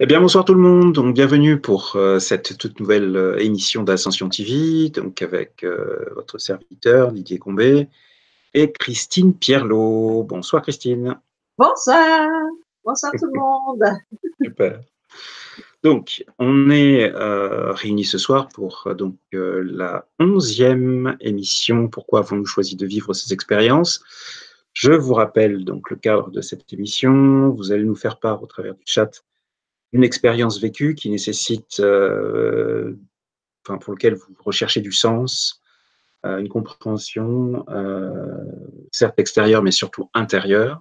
Eh bien, bonsoir tout le monde. Donc, bienvenue pour cette toute nouvelle émission d'Ascension TV, donc avec votre serviteur Didier Combet et Christine Pierlot. Bonsoir Christine. Bonsoir, bonsoir tout le monde. Super. Donc, on est réunis ce soir pour la 11e émission. Pourquoi avons-nous choisi de vivre ces expériences? Je vous rappelle donc le cadre de cette émission. Vous allez nous faire part au travers du chat une expérience vécue qui nécessite, pour lequel vous recherchez du sens, une compréhension, certes extérieure, mais surtout intérieure.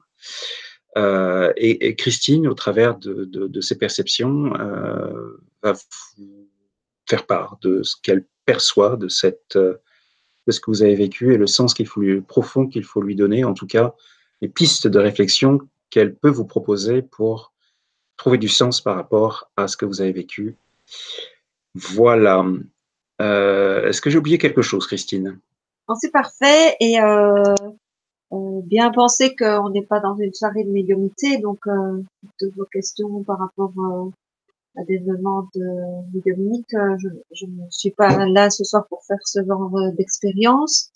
Et Christine, au travers de ses perceptions, va vous faire part de ce qu'elle perçoit de ce que vous avez vécu et le sens profond qu'il faut lui donner, en tout cas, les pistes de réflexion qu'elle peut vous proposer pour trouver du sens par rapport à ce que vous avez vécu. Voilà. Est-ce que j'ai oublié quelque chose, Christine? Bon, c'est parfait et bien penser qu'on n'est pas dans une soirée de médiumnité, donc toutes vos questions par rapport à des demandes médiumniques, je ne suis pas là ce soir pour faire ce genre d'expérience.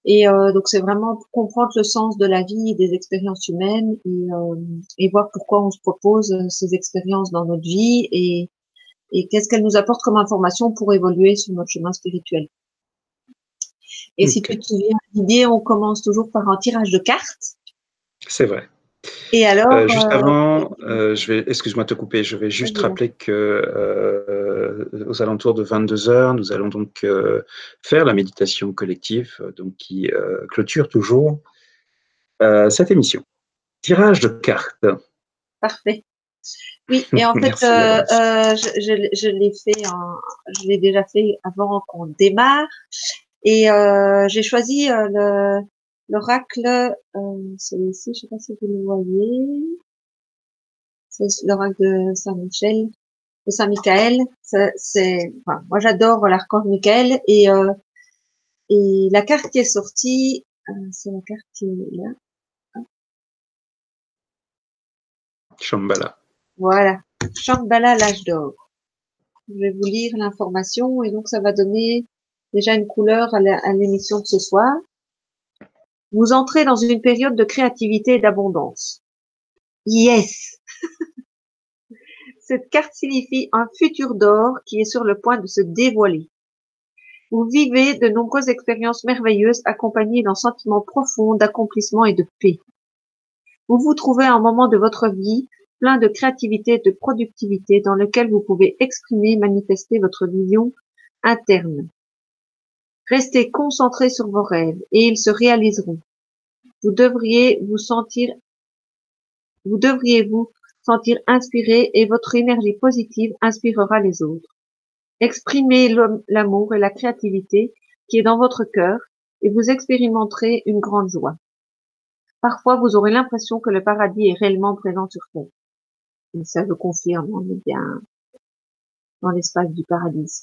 Et donc c'est vraiment pour comprendre le sens de la vie et des expériences humaines et voir pourquoi on se propose ces expériences dans notre vie et qu'est-ce qu'elles nous apportent comme information pour évoluer sur notre chemin spirituel. Et si tu te souviens, l'idée, on commence toujours par un tirage de cartes. C'est vrai. Et alors, Juste avant, excuse-moi de te couper, je vais juste vas-y. rappeler que aux alentours de 22 heures, nous allons donc faire la méditation collective, donc qui clôture toujours cette émission. Tirage de cartes. Parfait. Oui, et en fait, Merci d'avance. je l'ai fait, je l'ai déjà fait avant qu'on démarre. Et j'ai choisi l'oracle, celui-ci, je sais pas si vous le voyez, c'est l'oracle de Saint-Michel, de Saint-Michael. Enfin, moi j'adore l'archange Michael et la carte qui est sortie, c'est la carte qui est là. Shambhala. Voilà, Shambhala, l'âge d'or. Je vais vous lire l'information et donc ça va donner déjà une couleur à l'émission de ce soir. Vous entrez dans une période de créativité et d'abondance. Yes! Cette carte signifie un futur d'or qui est sur le point de se dévoiler. Vous vivez de nombreuses expériences merveilleuses accompagnées d'un sentiment profond d'accomplissement et de paix. Vous vous trouvez à un moment de votre vie plein de créativité et de productivité dans lequel vous pouvez exprimer et manifester votre vision interne. Restez concentré sur vos rêves et ils se réaliseront. Vous devriez vous sentir inspiré et votre énergie positive inspirera les autres. Exprimez l'amour et la créativité qui est dans votre cœur et vous expérimenterez une grande joie. Parfois, vous aurez l'impression que le paradis est réellement présent sur terre. Et ça, je confirme, on est bien dans l'espace du paradis.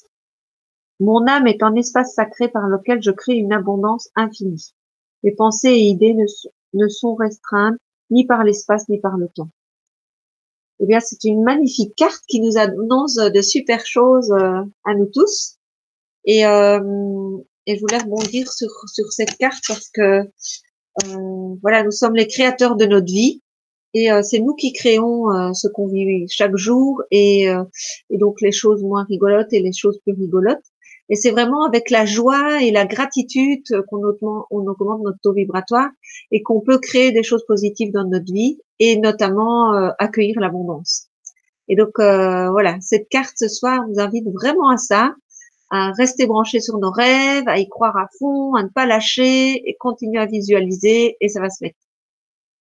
Mon âme est un espace sacré par lequel je crée une abondance infinie. Mes pensées et idées ne sont restreintes ni par l'espace ni par le temps. Eh bien, c'est une magnifique carte qui nous annonce de super choses à nous tous. Et je voulais rebondir sur cette carte parce que voilà, nous sommes les créateurs de notre vie et c'est nous qui créons ce qu'on vit chaque jour et donc les choses moins rigolotes et les choses plus rigolotes. Et c'est vraiment avec la joie et la gratitude qu'on augmente notre taux vibratoire et qu'on peut créer des choses positives dans notre vie et notamment accueillir l'abondance. Et donc voilà, cette carte ce soir nous invite vraiment à ça, à rester branché sur nos rêves, à y croire à fond, à ne pas lâcher et continuer à visualiser et ça va se mettre.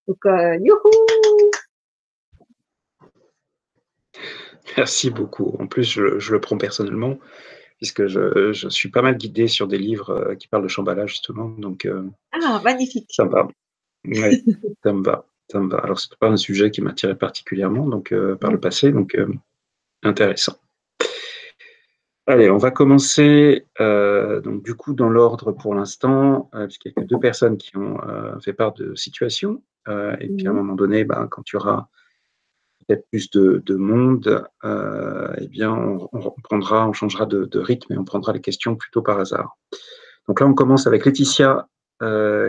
Donc youhou! Merci beaucoup. En plus, je le prends personnellement, puisque je suis pas mal guidé sur des livres qui parlent de Shambhala, justement. Donc, Ah, magnifique. ça me va. Oui, ça me va. Ça me va. Alors, c'est pas un sujet qui m'attirait particulièrement donc, par le passé, donc intéressant. Allez, on va commencer donc du coup dans l'ordre pour l'instant, puisqu'il n'y a que 2 personnes qui ont fait part de situation. Et puis à un moment donné, quand tu auras peut-être plus de monde, eh bien, on changera de rythme et on prendra les questions plutôt par hasard. Donc là, on commence avec Laetitia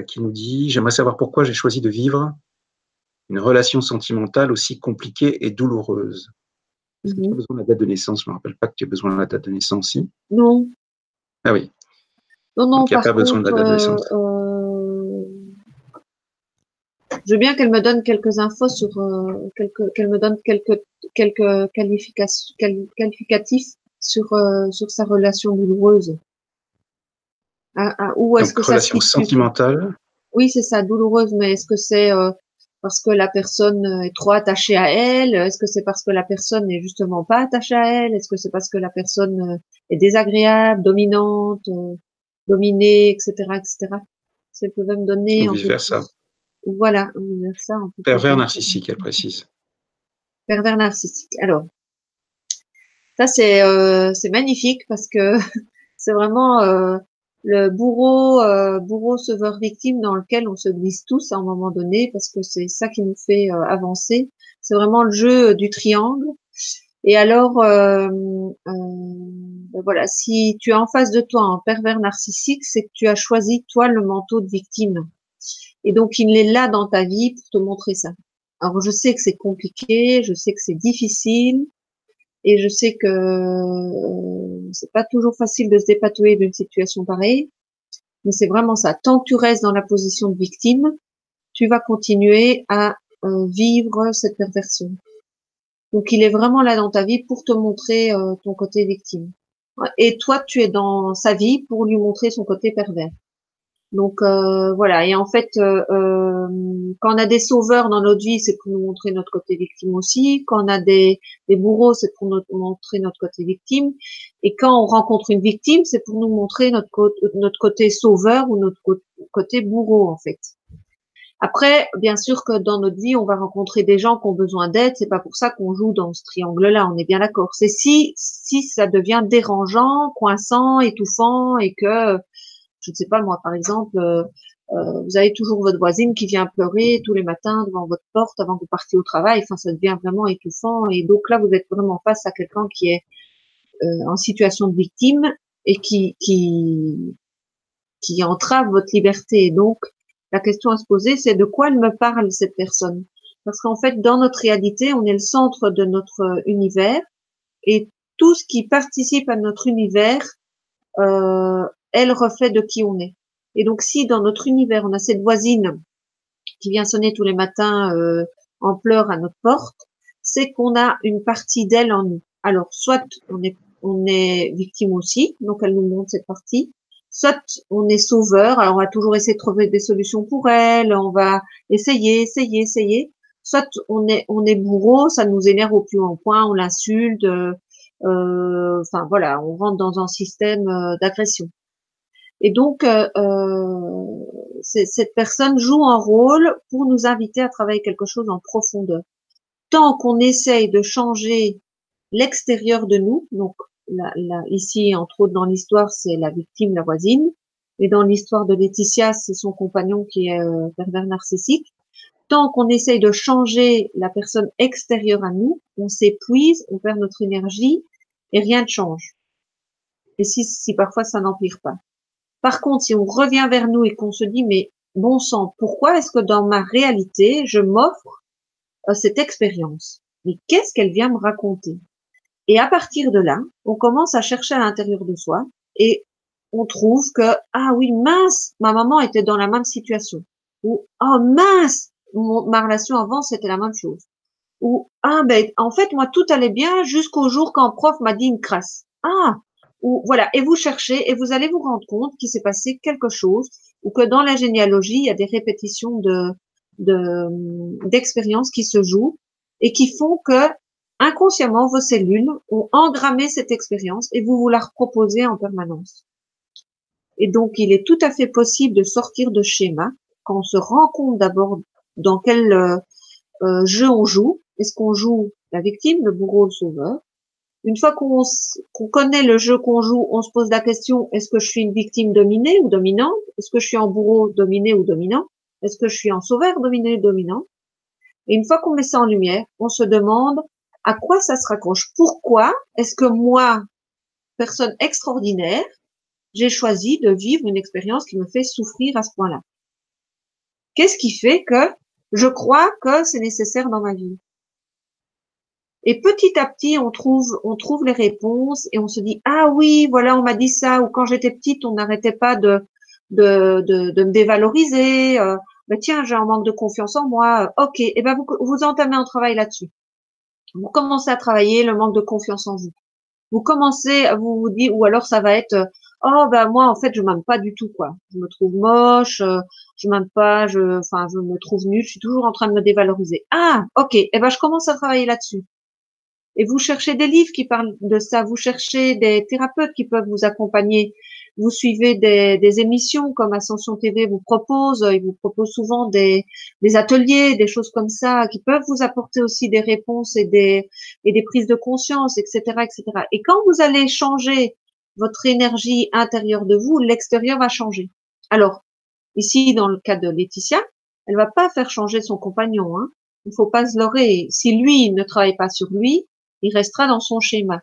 qui nous dit « J'aimerais savoir pourquoi j'ai choisi de vivre une relation sentimentale aussi compliquée et douloureuse. » Est-ce que tu as besoin de la date de naissance? Je ne me rappelle pas que tu as besoin de la date de naissance, si. Non, Ah oui, non, non, donc il n'y a par pas besoin de la contre, date de naissance. je veux bien qu'elle me donne quelques infos sur, qu'elle me donne quelques qualificatifs sur sa relation douloureuse. Où est-ce Donc, que ça se relation situe? sentimentale. Oui, c'est ça, douloureuse, mais est-ce que c'est parce que la personne est trop attachée à elle? Est-ce que c'est parce que la personne n'est justement pas attachée à elle? Est-ce que c'est parce que la personne est désagréable, dominante, dominée, etc., etc.? Si elle pouvait me donner Ou un peu vice-versa. plus. Voilà, on va faire ça un peu plus Pervers d'informations. narcissique, elle précise. Pervers narcissique. Alors, ça c'est magnifique parce que c'est vraiment le bourreau sauveur victime dans lequel on se glisse tous à un moment donné parce que c'est ça qui nous fait avancer. C'est vraiment le jeu du triangle. Et alors, ben voilà, si tu as en face de toi un pervers narcissique, c'est que tu as choisi toi le manteau de victime. Et donc il est là dans ta vie pour te montrer ça. Alors je sais que c'est compliqué, je sais que c'est difficile, et je sais que c'est pas toujours facile de se dépatouiller d'une situation pareille, mais c'est vraiment ça. Tant que tu restes dans la position de victime, tu vas continuer à vivre cette perversion. Donc il est vraiment là dans ta vie pour te montrer ton côté victime. Et toi, tu es dans sa vie pour lui montrer son côté pervers. Donc voilà. Et en fait, quand on a des sauveurs dans notre vie, c'est pour nous montrer notre côté victime aussi. Quand on a des bourreaux, c'est pour nous montrer notre côté victime. Et quand on rencontre une victime, c'est pour nous montrer notre côté sauveur ou notre côté bourreau en fait. Après, bien sûr que dans notre vie, on va rencontrer des gens qui ont besoin d'aide. C'est pas pour ça qu'on joue dans ce triangle-là. On est bien d'accord. C'est si ça devient dérangeant, coinçant, étouffant et que je ne sais pas moi, par exemple, vous avez toujours votre voisine qui vient pleurer tous les matins devant votre porte avant que vous partiez au travail. Enfin, ça devient vraiment étouffant. Et donc là, vous êtes vraiment face à quelqu'un qui est en situation de victime et qui entrave votre liberté. Et donc, la question à se poser, c'est de quoi elle me parle, cette personne? Parce qu'en fait, dans notre réalité, on est le centre de notre univers et tout ce qui participe à notre univers est le reflet de qui on est. Et donc, si dans notre univers, on a cette voisine qui vient sonner tous les matins en pleurs à notre porte, c'est qu'on a une partie d'elle en nous. Alors, soit on est victime aussi, donc elle nous montre cette partie, soit on est sauveur, alors on va toujours essayer de trouver des solutions pour elle, on va essayer, soit on est bourreau, ça nous énerve au plus haut point, on l'insulte, enfin voilà, on rentre dans un système d'agression. Et donc, cette personne joue un rôle pour nous inviter à travailler quelque chose en profondeur. Tant qu'on essaye de changer l'extérieur de nous, donc ici, entre autres dans l'histoire, c'est la victime, la voisine, et dans l'histoire de Laetitia, c'est son compagnon qui est pervers narcissique. Tant qu'on essaye de changer la personne extérieure à nous, on s'épuise, on perd notre énergie et rien ne change. Et si parfois ça n'empire pas. Par contre, si on revient vers nous et qu'on se dit, mais bon sang, pourquoi est-ce que dans ma réalité, je m'offre cette expérience? Mais qu'est-ce qu'elle vient me raconter? Et à partir de là, on commence à chercher à l'intérieur de soi et on trouve que, ah oui, mince, ma maman était dans la même situation. Ou, oh mince, ma relation avant, c'était la même chose. Ou, ah ben, en fait, moi, tout allait bien jusqu'au jour quand le prof m'a dit une crasse. Ah, ou voilà. Et vous cherchez et vous allez vous rendre compte qu'il s'est passé quelque chose ou que dans la généalogie, il y a des répétitions d'expériences qui se jouent et qui font que inconsciemment, vos cellules ont engrammé cette expérience et vous la reproposez en permanence. Et donc, il est tout à fait possible de sortir de schéma quand on se rend compte d'abord dans quel jeu on joue. Est-ce qu'on joue la victime, le bourreau, le sauveur? Une fois qu'on connaît le jeu qu'on joue, on se pose la question, est-ce que je suis une victime dominée ou dominante? Est-ce que je suis en bourreau dominé ou dominant? Est-ce que je suis en sauveur dominé ou dominant? Et une fois qu'on met ça en lumière, on se demande à quoi ça se raccroche. Pourquoi est-ce que moi, personne extraordinaire, j'ai choisi de vivre une expérience qui me fait souffrir à ce point-là? Qu'est-ce qui fait que je crois que c'est nécessaire dans ma vie? Et petit à petit, on trouve les réponses et on se dit, ah oui, voilà, on m'a dit ça, ou quand j'étais petite, on n'arrêtait pas de me dévaloriser, ben tiens, j'ai un manque de confiance en moi, ok, et ben vous entamez un travail là-dessus. Vous commencez à travailler le manque de confiance en vous. Vous commencez, vous vous dites, ou alors ça va être, oh ben moi en fait je m'aime pas du tout quoi. Je me trouve moche, je m'aime pas, enfin je me trouve nulle, je suis toujours en train de me dévaloriser. Ah ok, et ben je commence à travailler là-dessus. Et vous cherchez des livres qui parlent de ça, vous cherchez des thérapeutes qui peuvent vous accompagner, vous suivez des émissions comme Ascension TV vous propose, ils vous proposent souvent des ateliers, des choses comme ça, qui peuvent vous apporter aussi des réponses et des prises de conscience, etc., etc. Et quand vous allez changer votre énergie intérieure de vous, l'extérieur va changer. Alors, ici, dans le cas de Laetitia, elle va pas faire changer son compagnon, hein. Il faut pas se leurrer. Si lui ne travaille pas sur lui, il restera dans son schéma.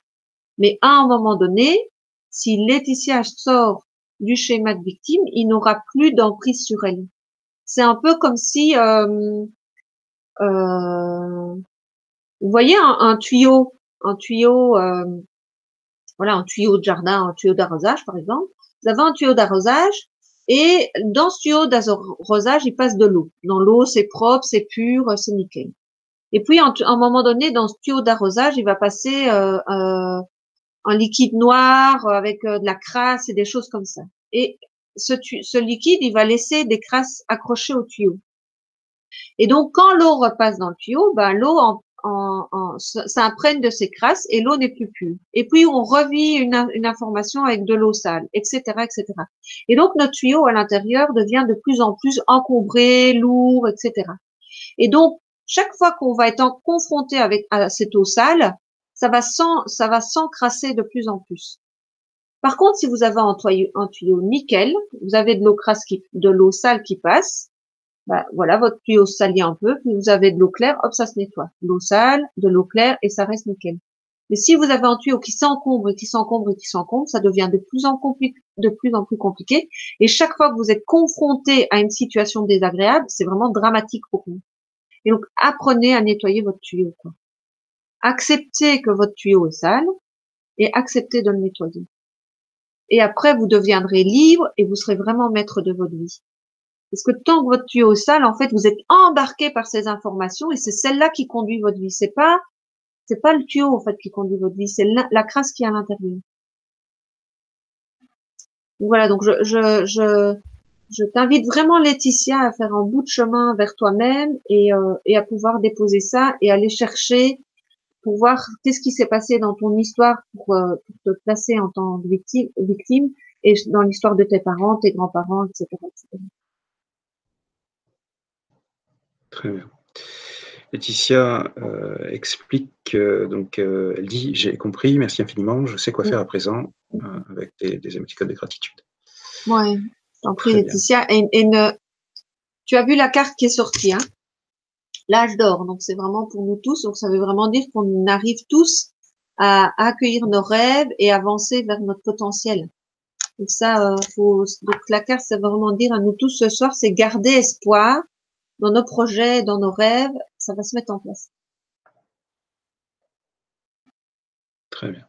Mais à un moment donné, si Laetitia sort du schéma de victime, il n'aura plus d'emprise sur elle. C'est un peu comme si, vous voyez un tuyau, voilà, un tuyau de jardin, un tuyau d'arrosage par exemple. Vous avez un tuyau d'arrosage et dans ce tuyau d'arrosage, il passe de l'eau. Dans l'eau, c'est propre, c'est pur, c'est nickel. Et puis, à un moment donné, dans ce tuyau d'arrosage, il va passer un liquide noir avec de la crasse et des choses comme ça. Et ce liquide, il va laisser des crasses accrochées au tuyau. Et donc, quand l'eau repasse dans le tuyau, ben, l'eau ça imprègne de ces crasses et l'eau n'est plus pure. Et puis, on revit une information avec de l'eau sale, etc., etc. Et donc, notre tuyau à l'intérieur devient de plus en plus encombré, lourd, etc. Et donc, chaque fois qu'on va être confronté à cette eau sale, ça va s'encrasser de plus en plus. Par contre, si vous avez un tuyau nickel, vous avez de l'eau sale qui passe, bah, voilà, votre tuyau se salit un peu, puis vous avez de l'eau claire, hop, ça se nettoie. De l'eau sale, de l'eau claire, et ça reste nickel. Mais si vous avez un tuyau qui s'encombre et qui s'encombre et qui s'encombre, ça devient de plus en plus compliqué. Et chaque fois que vous êtes confronté à une situation désagréable, c'est vraiment dramatique pour vous. Et donc, apprenez à nettoyer votre tuyau, quoi. Acceptez que votre tuyau est sale et acceptez de le nettoyer. Et après, vous deviendrez libre et vous serez vraiment maître de votre vie. Parce que tant que votre tuyau est sale, en fait, vous êtes embarqué par ces informations et c'est celle-là qui conduit votre vie. C'est pas le tuyau, en fait, qui conduit votre vie. C'est la crasse qui est à l'intérieur. Voilà. Donc, je t'invite vraiment, Laetitia, à faire un bout de chemin vers toi-même et à pouvoir déposer ça et aller chercher pour voir qu'est-ce qui s'est passé dans ton histoire pour te placer en tant que victime et dans l'histoire de tes parents, tes grands-parents, etc., etc. Très bien. Laetitia explique, elle dit, j'ai compris, merci infiniment, je sais quoi faire à présent, avec des émoticônes de gratitude. Ouais, je t'en prie, Très bien. Laetitia. Tu as vu la carte qui est sortie, hein? L'âge d'or. Donc, c'est vraiment pour nous tous. Donc, ça veut vraiment dire qu'on arrive tous à accueillir nos rêves et avancer vers notre potentiel. Donc ça, donc la carte, ça veut vraiment dire à nous tous ce soir, c'est garder espoir dans nos projets, dans nos rêves. Ça va se mettre en place. Très bien.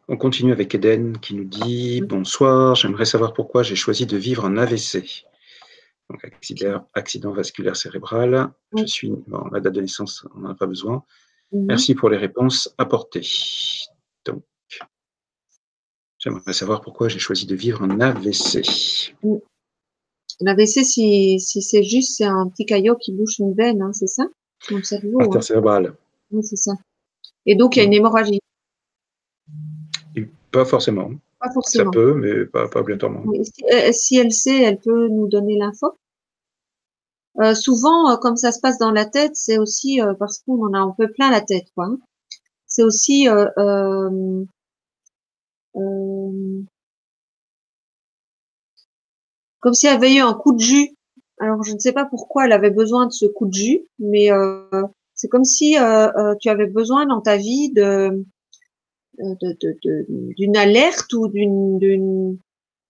On continue avec Eden qui nous dit « Bonsoir, j'aimerais savoir pourquoi j'ai choisi de vivre un AVC. » Donc, accident vasculaire cérébral. Je suis, bon, la date de naissance, on n'en a pas besoin. Merci pour les réponses apportées. Donc, j'aimerais savoir pourquoi j'ai choisi de vivre un AVC. L'AVC, si c'est juste, c'est un petit caillot qui bouche une veine, hein, c'est ça? Dans le cerveau. Artère cérébrale. Oui, c'est ça. Et donc, il y a une hémorragie. Pas forcément. Pas Ça forcément. peut, mais pas obligatoirement. Si elle sait, elle peut nous donner l'info. Souvent, comme ça se passe dans la tête, c'est aussi parce qu'on en a un peu plein la tête, quoi, hein. C'est aussi comme si elle avait eu un coup de jus Alors, je ne sais pas pourquoi elle avait besoin de ce coup de jus, mais c'est comme si tu avais besoin dans ta vie d'une alerte ou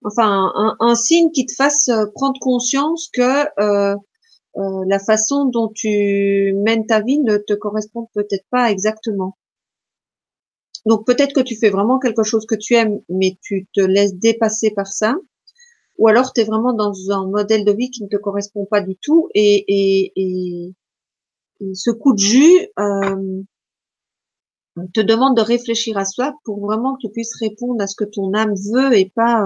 enfin, un signe qui te fasse prendre conscience que la façon dont tu mènes ta vie ne te correspond peut-être pas exactement. Donc peut-être que tu fais vraiment quelque chose que tu aimes, mais tu te laisses dépasser par ça, ou alors tu es vraiment dans un modèle de vie qui ne te correspond pas du tout, et ce coup de jus te demande de réfléchir à soi pour vraiment que tu puisses répondre à ce que ton âme veut et pas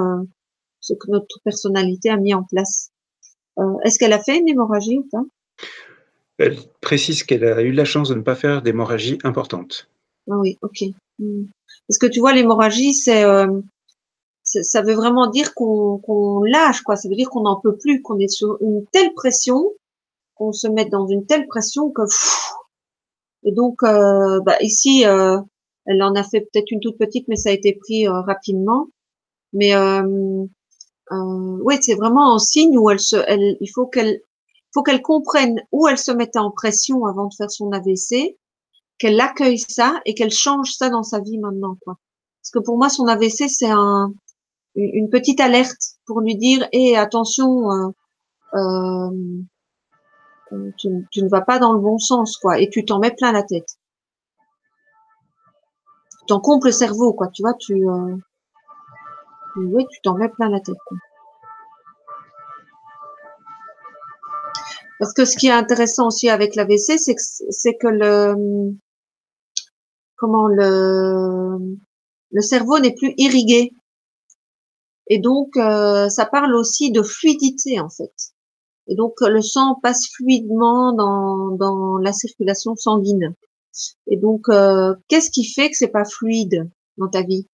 ce que notre personnalité a mis en place. Est-ce qu'elle a fait une hémorragie ou pas? Elle précise qu'elle a eu la chance de ne pas faire d'hémorragie importante. Ah oui, ok. Hmm. Parce que tu vois, l'hémorragie, ça veut vraiment dire qu'on lâche, quoi. Ça veut dire qu'on n'en peut plus, qu'on est sur une telle pression, qu'on se met dans une telle pression que et donc ici elle en a fait peut-être une toute petite, mais ça a été pris rapidement. Mais oui, c'est vraiment un signe où il faut qu'elle comprenne où elle se mettait en pression avant de faire son AVC, qu'elle accueille ça et qu'elle change ça dans sa vie maintenant, quoi. Parce que pour moi, son AVC, c'est une petite alerte pour lui dire, hé, attention, euh, tu ne vas pas dans le bon sens, quoi, et tu t'en mets plein la tête. Tu t'en combles le cerveau, quoi, tu vois, oui, tu t'en mets plein la tête, quoi. Parce que ce qui est intéressant aussi avec l'AVC, c'est que comment le cerveau n'est plus irrigué. Et donc, ça parle aussi de fluidité, en fait. Et donc, le sang passe fluidement dans la circulation sanguine. Et donc, qu'est-ce qui fait que c'est pas fluide dans ta vie?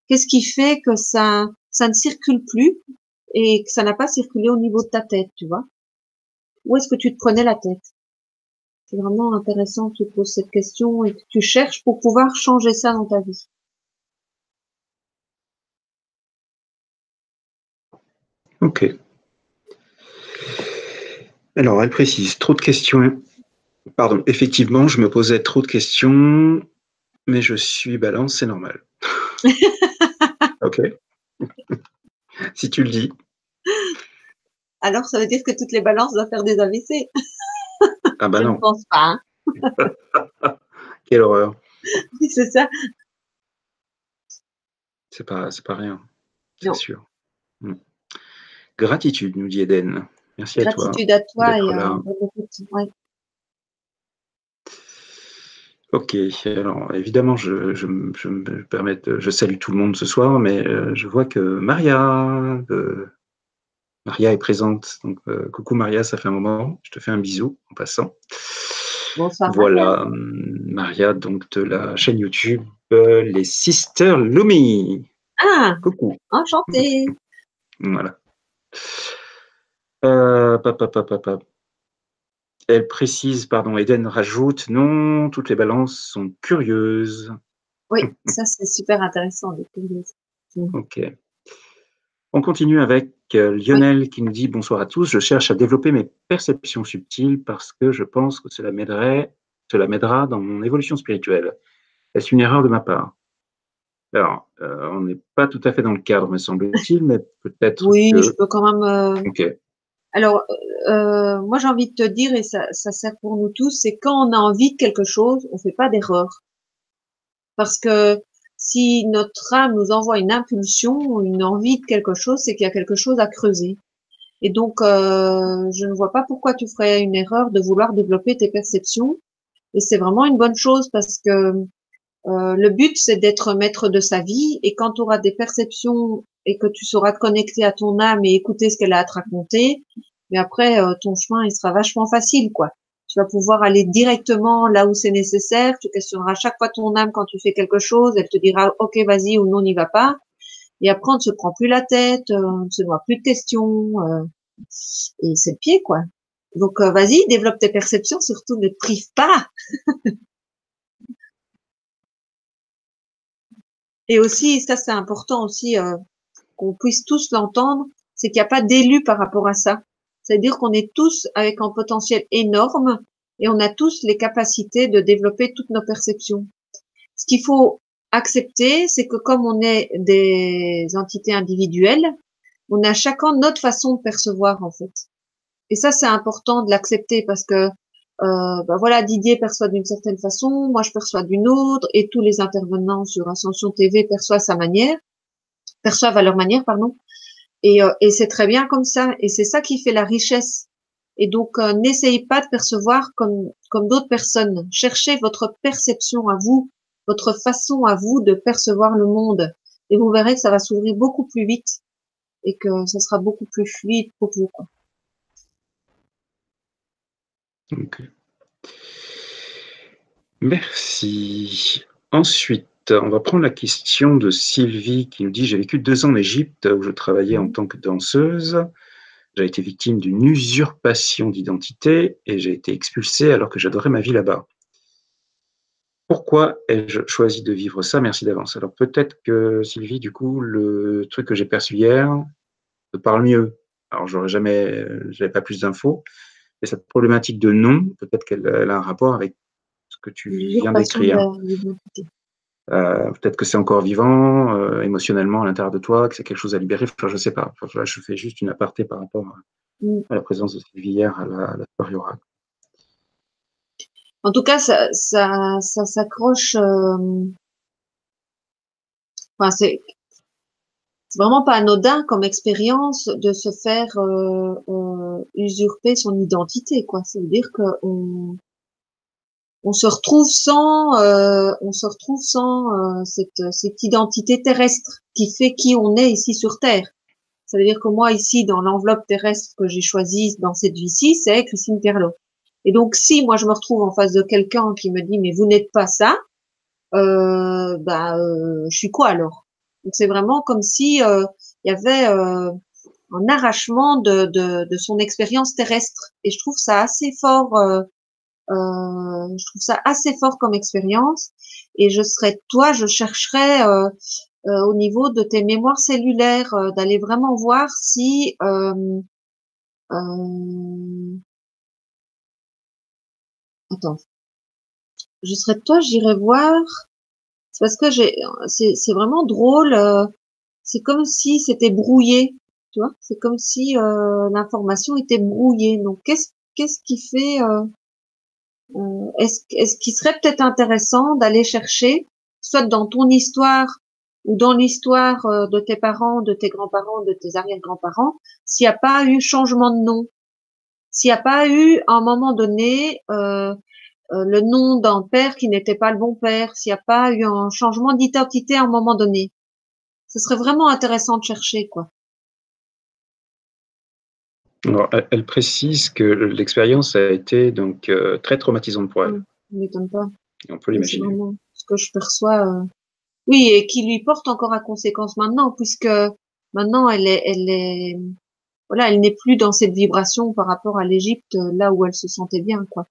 Qu'est-ce qui fait que ça ne circule plus et que ça n'a pas circulé au niveau de ta tête, tu vois? Où est-ce que tu te prenais la tête? C'est vraiment intéressant que tu te poses cette question et que tu cherches pour pouvoir changer ça dans ta vie. Ok. Alors, elle précise, trop de questions. Pardon, effectivement, je me posais trop de questions, mais je suis balance, c'est normal. Ok. Si tu le dis. Alors, ça veut dire que toutes les balances doivent faire des AVC? Ah bah Je ne non. pense pas, Quelle horreur. hein. C'est ça? C'est pas rien, c'est Non. sûr. Mm. Gratitude, nous dit Eden. Merci à toi Gratitude à toi d'être et là. bonne écoute. Ouais. Ok, alors évidemment, je me permets je salue tout le monde ce soir, mais je vois que Maria est présente. Donc, coucou Maria, ça fait un moment. Je te fais un bisou en passant. Bonsoir, Maria. Voilà, Maria, donc de la chaîne YouTube Les Sisters Lumi. Ah, Coucou. enchantée. Voilà. Papa, papa, papa. Elle précise, pardon, Eden rajoute, non, toutes les balances sont curieuses. Oui, ça c'est super intéressant, les curieuse. Ok. On continue avec Oui. Lionel qui nous dit bonsoir à tous. Je cherche à développer mes perceptions subtiles parce que je pense que cela m'aidera dans mon évolution spirituelle. Est-ce une erreur de ma part? Alors, on n'est pas tout à fait dans le cadre, me semble-t-il, mais peut-être Oui, je que. peux quand même. Ok. Alors, moi j'ai envie de te dire, et ça sert pour nous tous, c'est quand on a envie de quelque chose, on fait pas d'erreur. Parce que si notre âme nous envoie une impulsion, une envie de quelque chose, c'est qu'il y a quelque chose à creuser. Et donc, je ne vois pas pourquoi tu ferais une erreur de vouloir développer tes perceptions. Et c'est vraiment une bonne chose parce que le but, c'est d'être maître de sa vie. Et quand tu auras des perceptions et que tu sauras te connecter à ton âme et écouter ce qu'elle a à te raconter, mais après, ton chemin, il sera vachement facile, quoi. Tu vas pouvoir aller directement là où c'est nécessaire. Tu questionneras chaque fois ton âme quand tu fais quelque chose. Elle te dira, OK, vas-y ou non, n'y va pas. Et après, on ne se prend plus la tête, on ne se noie plus de questions. Et c'est le pied, quoi. Donc, vas-y, développe tes perceptions. Surtout, ne te prive pas. Et aussi, ça, c'est important aussi, qu'on puisse tous l'entendre, c'est qu'il n'y a pas d'élu par rapport à ça. C'est-à-dire qu'on est tous avec un potentiel énorme et on a tous les capacités de développer toutes nos perceptions. Ce qu'il faut accepter, c'est que comme on est des entités individuelles, on a chacun notre façon de percevoir en fait. Et ça, c'est important de l'accepter parce que voilà, Didier perçoit d'une certaine façon, moi je perçois d'une autre, et tous les intervenants sur Ascension TV perçoivent à leur manière, pardon. Et c'est très bien comme ça, et c'est ça qui fait la richesse. Et donc, n'essayez pas de percevoir comme d'autres personnes. Cherchez votre perception à vous, votre façon à vous de percevoir le monde, et vous verrez que ça va s'ouvrir beaucoup plus vite et que ça sera beaucoup plus fluide pour vous, quoi. Ok. Merci. Ensuite, on va prendre la question de Sylvie qui nous dit: j'ai vécu 2 ans en Égypte où je travaillais en tant que danseuse. J'ai été victime d'une usurpation d'identité et j'ai été expulsée alors que j'adorais ma vie là-bas. Pourquoi ai-je choisi de vivre ça? Merci d'avance. Alors peut-être que Sylvie, du coup, le truc que j'ai perçu hier te parle mieux. Alors j'avais pas plus d'infos. Et cette problématique de nom, peut-être qu'elle a un rapport avec ce que tu viens L'usurpation d'écrire. de l'identité. Peut-être que c'est encore vivant émotionnellement à l'intérieur de toi, que c'est quelque chose à libérer. Enfin, je sais pas. Enfin, là, je fais juste une aparté par rapport Mm. à la présence de Sylvie hier à la soirée orale. En tout cas, ça s'accroche. Enfin, c'est vraiment pas anodin comme expérience de se faire usurper son identité, quoi. Ça veut dire que on se retrouve sans cette identité terrestre qui fait qui on est ici sur Terre. Ça veut dire que moi ici dans l'enveloppe terrestre que j'ai choisie dans cette vie-ci, c'est Christine Perlot. Et donc si moi je me retrouve en face de quelqu'un qui me dit mais vous n'êtes pas ça, je suis quoi alors? Donc c'est vraiment comme si il y avait un arrachement de son expérience terrestre. Et je trouve ça assez fort. Je trouve ça assez fort comme expérience. Et je serais toi, je chercherais au niveau de tes mémoires cellulaires d'aller vraiment voir si attends, je serais toi, j'irais voir. C'est parce que c'est vraiment drôle. C'est comme si c'était brouillé, tu vois. C'est comme si l'information était brouillée. Donc qu'est-ce qui fait est-ce qu'il serait peut-être intéressant d'aller chercher, soit dans ton histoire ou dans l'histoire de tes parents, de tes grands-parents, de tes arrière-grands-parents, s'il n'y a pas eu changement de nom, s'il n'y a pas eu à un moment donné le nom d'un père qui n'était pas le bon père, s'il n'y a pas eu un changement d'identité à un moment donné. Ce serait vraiment intéressant de chercher, quoi. Alors, elle précise que l'expérience a été donc très traumatisante pour elle. Ça m'étonne pas. Et on peut Mais c'est l'imaginer. vraiment ce que je perçois. Oui, et qui lui porte encore à conséquence maintenant, puisque maintenant voilà, elle n'est plus dans cette vibration par rapport à l'Égypte, là où elle se sentait bien, quoi.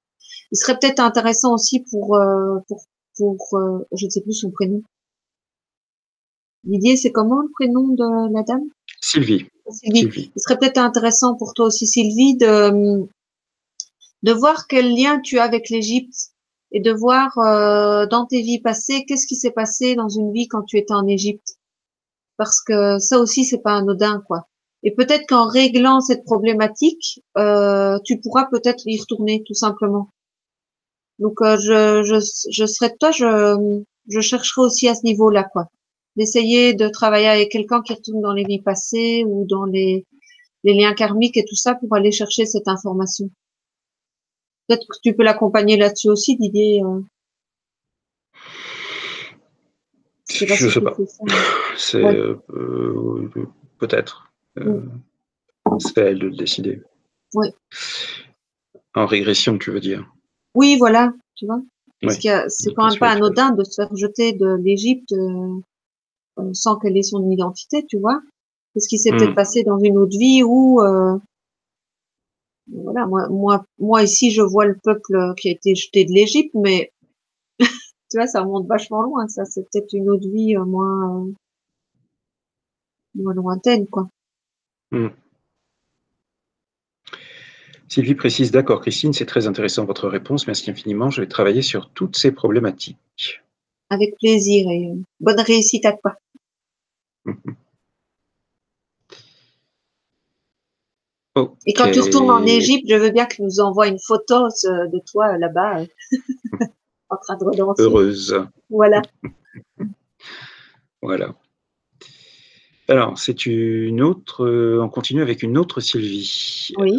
Il serait peut-être intéressant aussi je ne sais plus son prénom. Didier, c'est comment le prénom de la dame? Sylvie. Sylvie. Sylvie. Il serait peut-être intéressant pour toi aussi, Sylvie, de voir quel lien tu as avec l'Égypte et de voir dans tes vies passées, qu'est-ce qui s'est passé dans une vie quand tu étais en Égypte. Parce que ça aussi, c'est pas anodin, quoi. Et peut-être qu'en réglant cette problématique, tu pourras peut-être y retourner, tout simplement. Donc, je serais de toi, je chercherai aussi à ce niveau-là, quoi. D'essayer de travailler avec quelqu'un qui retourne dans les vies passées ou dans les liens karmiques et tout ça pour aller chercher cette information. Peut-être que tu peux l'accompagner là-dessus aussi, Didier. Je sais pas Je si sais tu pas. fais ça. C'est Ouais. peut-être. Mm. C'est à elle de le décider. Ouais. En régression, tu veux dire? Oui, voilà, tu vois. Parce Oui, qu'il y a, c'est le quand plan même pas spirituel. anodin de se faire jeter de l'Égypte sans qu'elle ait son identité, tu vois. Qu'est-ce qui s'est peut-être Mm. passé dans une autre vie où, voilà, moi ici, je vois le peuple qui a été jeté de l'Égypte, mais tu vois, ça remonte vachement loin. Ça, c'est peut-être une autre vie moins lointaine, quoi. Mm. Sylvie précise, d'accord, Christine, c'est très intéressant votre réponse, merci infiniment, je vais travailler sur toutes ces problématiques. Avec plaisir et bonne réussite à toi. Et Ok. quand tu retournes en Égypte, je veux bien que tu nous envoies une photo de toi là-bas en train de redanser. Heureuse. Voilà. Voilà. Alors, c'est une autre, on continue avec une autre Sylvie, Oui.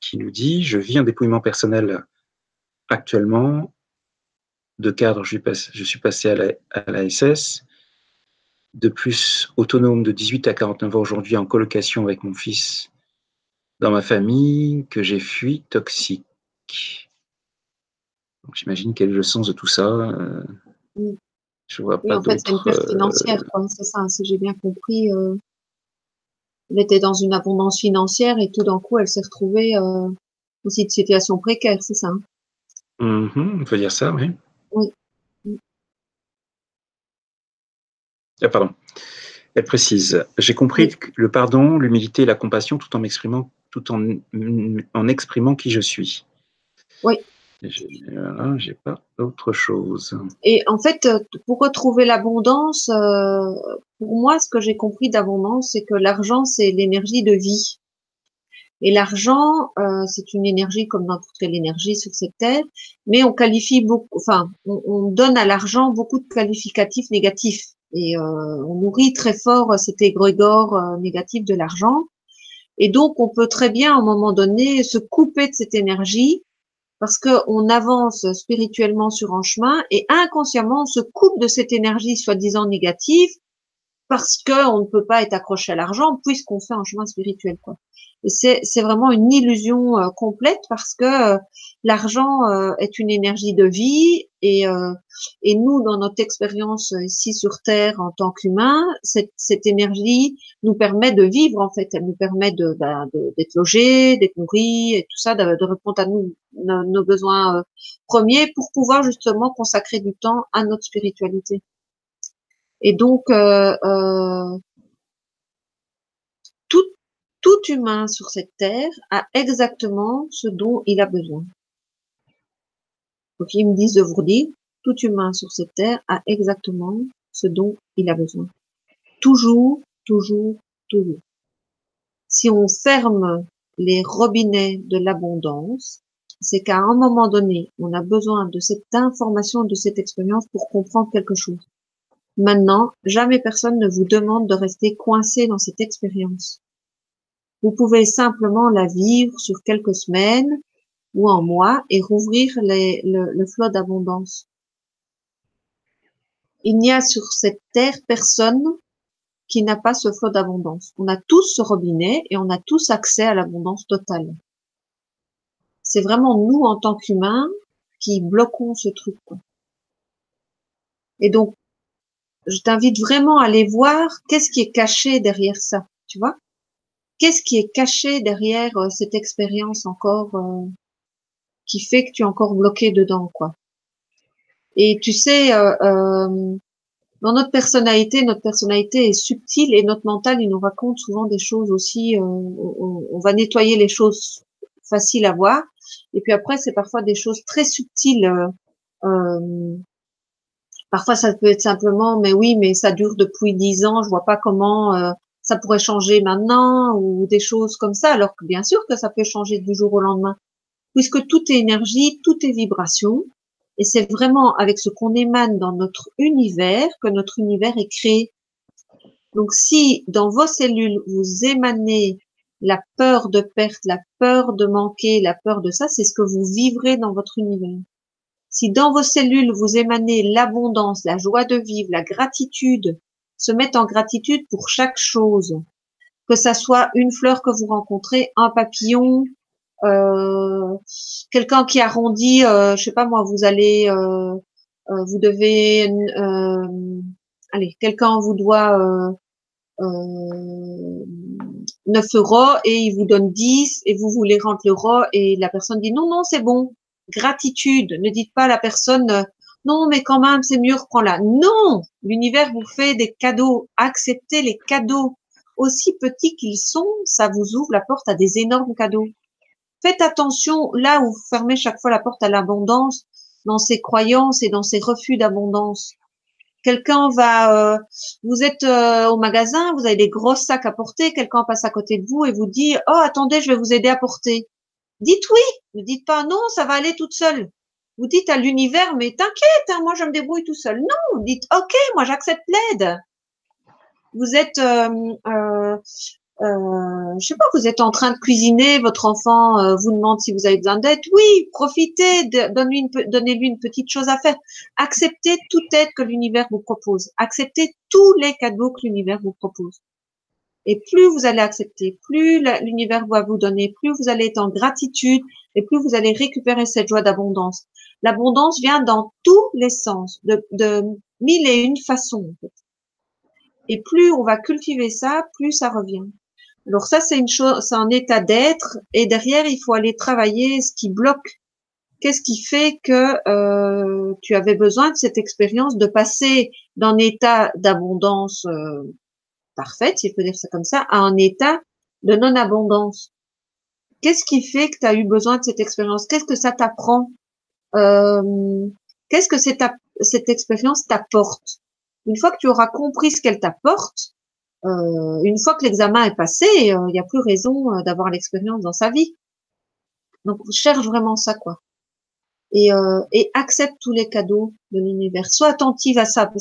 qui nous dit: «Je vis un dépouillement personnel actuellement. De cadre, je suis passé à la SS. De plus, autonome de 18 à 49 ans aujourd'hui en colocation avec mon fils dans ma famille que j'ai fui toxique». Donc j'imagine quel est le sens de tout ça, Mm. je vois Oui, pas en fait, c'est une d'autres, perte financière, quoi. C'est ça, si j'ai bien compris. Elle était dans une abondance financière et tout d'un coup, elle s'est retrouvée dans une situation précaire, c'est ça, hein? On peut dire ça, oui. Oui. Mm. Ah pardon. Elle précise: «J'ai compris Oui. que le pardon, l'humilité et la compassion tout en exprimant qui je suis». Oui. J'ai pas autre chose. Et en fait, pour retrouver l'abondance, pour moi, ce que j'ai compris d'abondance, c'est que l'argent, c'est l'énergie de vie. Et l'argent, c'est une énergie comme n'importe quelle énergie sur cette terre, mais on qualifie beaucoup, enfin, on donne à l'argent beaucoup de qualificatifs négatifs. Et on nourrit très fort cet égrégore négatif de l'argent. Et donc, on peut très bien, à un moment donné, se couper de cette énergie parce qu'on avance spirituellement sur un chemin et inconsciemment, on se coupe de cette énergie soi-disant négative parce qu'on ne peut pas être accroché à l'argent puisqu'on fait un chemin spirituel, quoi. Et c'est vraiment une illusion complète parce que l'argent est une énergie de vie et nous, dans notre expérience ici sur Terre en tant qu'humains, cette énergie nous permet de vivre en fait. Elle nous permet d'être logés, d'être nourris et tout ça, de répondre à nos besoins premiers pour pouvoir justement consacrer du temps à notre spiritualité. Et donc, tout, tout humain sur cette terre a exactement ce dont il a besoin. Donc, ils me disent de vous dire, tout humain sur cette terre a exactement ce dont il a besoin. Toujours, toujours, toujours. Si on ferme les robinets de l'abondance, c'est qu'à un moment donné, on a besoin de cette information, de cette expérience pour comprendre quelque chose. Maintenant, jamais personne ne vous demande de rester coincé dans cette expérience. Vous pouvez simplement la vivre sur quelques semaines ou un mois et rouvrir le flot d'abondance. Il n'y a sur cette terre personne qui n'a pas ce flot d'abondance. On a tous ce robinet et on a tous accès à l'abondance totale. C'est vraiment nous, en tant qu'humains, qui bloquons ce truc, quoi. Et donc, je t'invite vraiment à aller voir qu'est-ce qui est caché derrière ça, tu vois? Qu'est-ce qui est caché derrière cette expérience encore qui fait que tu es encore bloqué dedans, quoi. Et tu sais, dans notre personnalité est subtile et notre mental, il nous raconte souvent des choses aussi. On va nettoyer les choses faciles à voir, et puis après, c'est parfois des choses très subtiles. Euh, Parfois, ça peut être simplement, mais oui, mais ça dure depuis 10 ans, je vois pas comment ça pourrait changer maintenant, ou des choses comme ça. Alors que bien sûr que ça peut changer du jour au lendemain, puisque tout est énergie, tout est vibration, et c'est vraiment avec ce qu'on émane dans notre univers que notre univers est créé. Donc si dans vos cellules, vous émanez la peur de perte, la peur de manquer, la peur de ça, c'est ce que vous vivrez dans votre univers. Si dans vos cellules, vous émanez l'abondance, la joie de vivre, la gratitude, se mettre en gratitude pour chaque chose, que ça soit une fleur que vous rencontrez, un papillon, euh, quelqu'un qui arrondit, je sais pas moi, vous devez, allez, quelqu'un vous doit 9 euros et il vous donne 10 et vous voulez rendre l'euro et la personne dit non, non, c'est bon. Gratitude. Ne dites pas à la personne non, mais quand même, c'est mieux, reprends-la. Non! L'univers vous fait des cadeaux. Acceptez les cadeaux. Aussi petits qu'ils sont, ça vous ouvre la porte à des énormes cadeaux. Faites attention là où vous fermez chaque fois la porte à l'abondance, dans ses croyances et dans ses refus d'abondance. Quelqu'un va, vous êtes au magasin, vous avez des gros sacs à porter, quelqu'un passe à côté de vous et vous dit, oh attendez, je vais vous aider à porter. Dites oui, ne dites pas non, ça va aller toute seule. Vous dites à l'univers, mais t'inquiète, hein, moi je me débrouille tout seul. Non, dites ok, moi j'accepte l'aide. Vous êtes je sais pas, vous êtes en train de cuisiner, votre enfant vous demande si vous avez besoin d'aide. Oui, profitez, donnez-lui une petite chose à faire. Acceptez toute aide que l'univers vous propose. Acceptez tous les cadeaux que l'univers vous propose. Et plus vous allez accepter, plus l'univers va vous donner, plus vous allez être en gratitude et plus vous allez récupérer cette joie d'abondance. L'abondance vient dans tous les sens, de mille et une façons. En fait. Et plus on va cultiver ça, plus ça revient. Alors ça, c'est une chose, c'est un état d'être. Et derrière, il faut aller travailler ce qui bloque. Qu'est-ce qui fait que tu avais besoin de cette expérience de passer d'un état d'abondance parfaite, si je peux dire ça comme ça, à un état de non-abondance. Qu'est-ce qui fait que tu as eu besoin de cette expérience? Qu'est-ce que ça t'apprend? Qu'est-ce que cette expérience t'apporte? Une fois que tu auras compris ce qu'elle t'apporte, une fois que l'examen est passé, il n'y a plus raison d'avoir l'expérience dans sa vie. Donc, cherche vraiment ça, quoi. Et accepte tous les cadeaux de l'univers. Sois attentive à ça.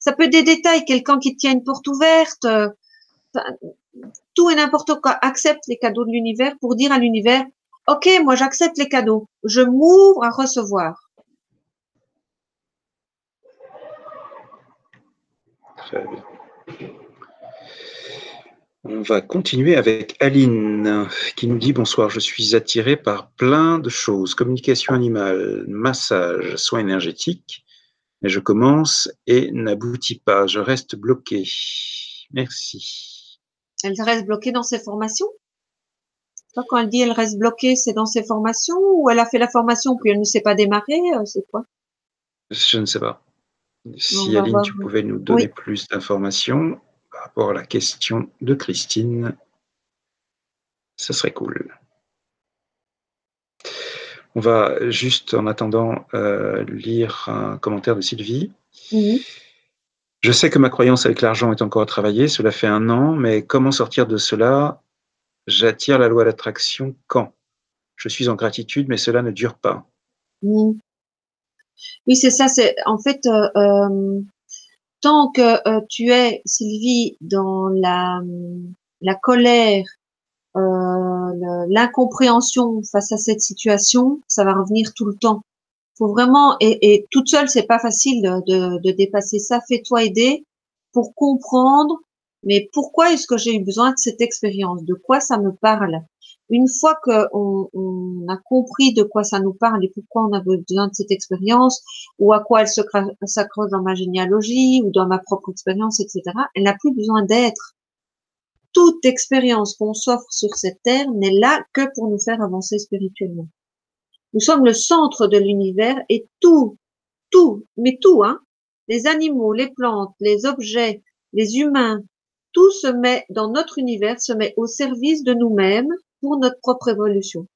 Ça peut être des détails. Quelqu'un qui te tient une porte ouverte, tout et n'importe quoi. Accepte les cadeaux de l'univers pour dire à l'univers, ok, moi j'accepte les cadeaux. Je m'ouvre à recevoir. Très bien. On va continuer avec Aline qui nous dit bonsoir, je suis attirée par plein de choses, communication animale, massage, soins énergétiques, mais je commence et n'aboutis pas, je reste bloquée. Merci. Elle reste bloquée dans ses formations. Toi, quand elle dit elle reste bloquée, c'est dans ses formations ou elle a fait la formation puis elle ne sait pas démarrer, c'est quoi? Je ne sais pas. On Si va Aline, voir. tu pouvais nous donner Oui. plus d'informations par rapport à la question de Christine, ce serait cool. On va juste, en attendant, lire un commentaire de Sylvie. Mhm. Je sais que ma croyance avec l'argent est encore à travailler, cela fait 1 an, mais comment sortir de cela? J'attire la loi d'attraction quand? Je suis en gratitude, mais cela ne dure pas. Mhm. Oui, c'est ça. C'est en fait tant que tu es, Sylvie, dans la colère, l'incompréhension face à cette situation, ça va revenir tout le temps. Faut vraiment et toute seule, c'est pas facile de dépasser ça. Fais-toi aider pour comprendre. Mais pourquoi est-ce que j'ai eu besoin de cette expérience? De quoi ça me parle? Une fois qu'on a compris de quoi ça nous parle et pourquoi on a besoin de cette expérience, ou à quoi elle s'accroche dans ma généalogie ou dans ma propre expérience, etc., elle n'a plus besoin d'être. Toute expérience qu'on s'offre sur cette terre n'est là que pour nous faire avancer spirituellement. Nous sommes le centre de l'univers et mais tout, hein, les animaux, les plantes, les objets, les humains, tout se met dans notre univers, se met au service de nous-mêmes pour notre propre évolution.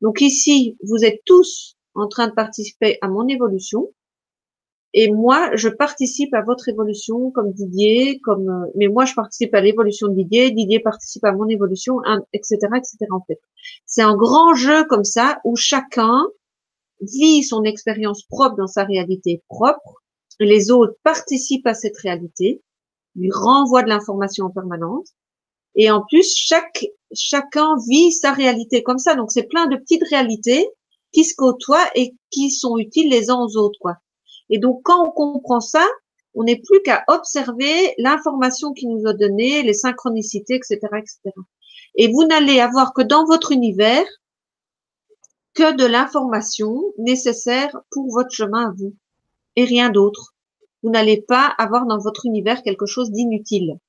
Donc ici, vous êtes tous en train de participer à mon évolution et moi, je participe à votre évolution comme Didier, mais moi, je participe à l'évolution de Didier, Didier participe à mon évolution, etc., etc. En fait, c'est un grand jeu comme ça où chacun vit son expérience propre dans sa réalité propre, et les autres participent à cette réalité, lui renvoient de l'information en permanence, et en plus, chacun vit sa réalité comme ça. Donc, c'est plein de petites réalités qui se côtoient et qui sont utiles les uns aux autres, quoi. Et donc, quand on comprend ça, on n'est plus qu'à observer l'information qui nous a donnée, les synchronicités, etc., etc. Et vous n'allez avoir que dans votre univers que de l'information nécessaire pour votre chemin à vous et rien d'autre. Vous n'allez pas avoir dans votre univers quelque chose d'inutile.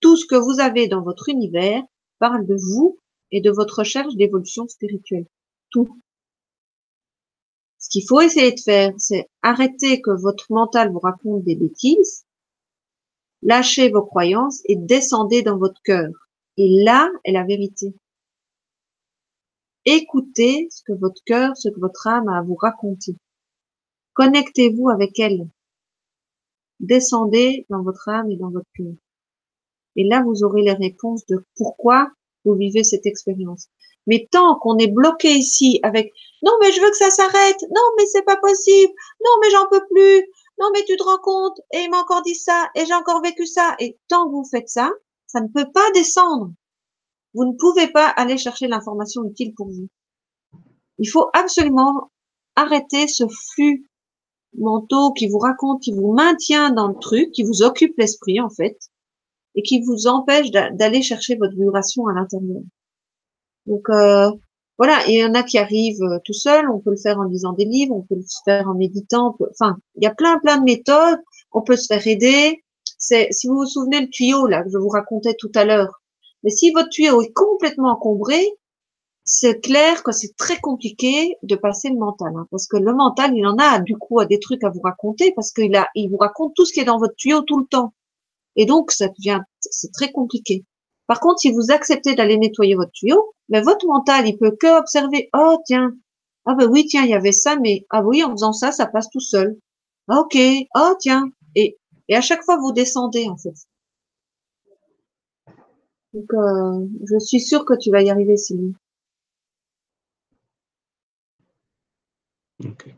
Tout ce que vous avez dans votre univers parle de vous et de votre recherche d'évolution spirituelle. Tout. Ce qu'il faut essayer de faire, c'est arrêter que votre mental vous raconte des bêtises, lâchez vos croyances et descendez dans votre cœur. Et là est la vérité. écoutez ce que votre cœur, ce que votre âme a à vous raconter. Connectez-vous avec elle. Descendez dans votre âme et dans votre cœur. Et là, vous aurez les réponses de pourquoi vous vivez cette expérience. Mais tant qu'on est bloqué ici avec non mais je veux que ça s'arrête, non mais c'est pas possible, non mais j'en peux plus, non mais tu te rends compte, et il m'a encore dit ça, et j'ai encore vécu ça, et tant que vous faites ça, ça ne peut pas descendre. Vous ne pouvez pas aller chercher l'information utile pour vous. Il faut absolument arrêter ce flux mentaux qui vous raconte, qui vous maintient dans le truc, qui vous occupe l'esprit en fait, et qui vous empêche d'aller chercher votre vibration à l'intérieur. Donc voilà, et il y en a qui arrivent tout seul, on peut le faire en lisant des livres, on peut le faire en méditant, enfin, il y a plein de méthodes, on peut se faire aider. Si vous vous souvenez le tuyau là que je vous racontais tout à l'heure, mais si votre tuyau est complètement encombré, c'est clair que c'est très compliqué de passer le mental, hein, parce que le mental, il en a du coup à des trucs à vous raconter, parce il vous raconte tout ce qui est dans votre tuyau tout le temps. Et donc, c'est très compliqué. Par contre, si vous acceptez d'aller nettoyer votre tuyau, ben, votre mental, il peut que observer, oh, tiens, ah, ben oui, tiens, il y avait ça, mais, ah oui, en faisant ça, ça passe tout seul. Ah, ok, oh, tiens. Et à chaque fois, vous descendez, en fait. Donc, je suis sûre que tu vas y arriver, Sylvie. Ok.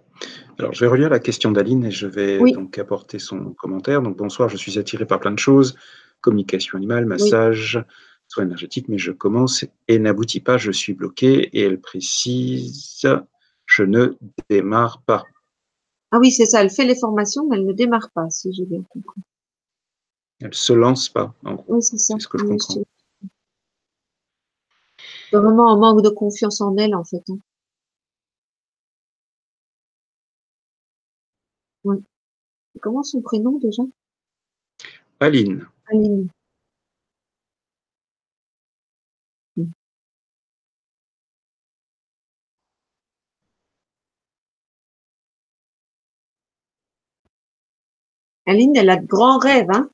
Alors, je vais relire la question d'Aline et je vais Oui, donc apporter son commentaire. Donc, bonsoir, je suis attiré par plein de choses, communication animale, oui. massage, soins énergétiques, mais je commence et n'aboutis pas, je suis bloqué. Et elle précise, je ne démarre pas. Ah oui, c'est ça, elle fait les formations, mais elle ne démarre pas, si j'ai bien compris. Elle se lance pas, en gros. Oui, c'est ça. C'est ce que je Oui, comprends. vraiment un manque de confiance en elle, en fait, hein. Oui. Comment son prénom, déjà? Aline, Aline. Mm. Aline, elle a de grands rêves, hein.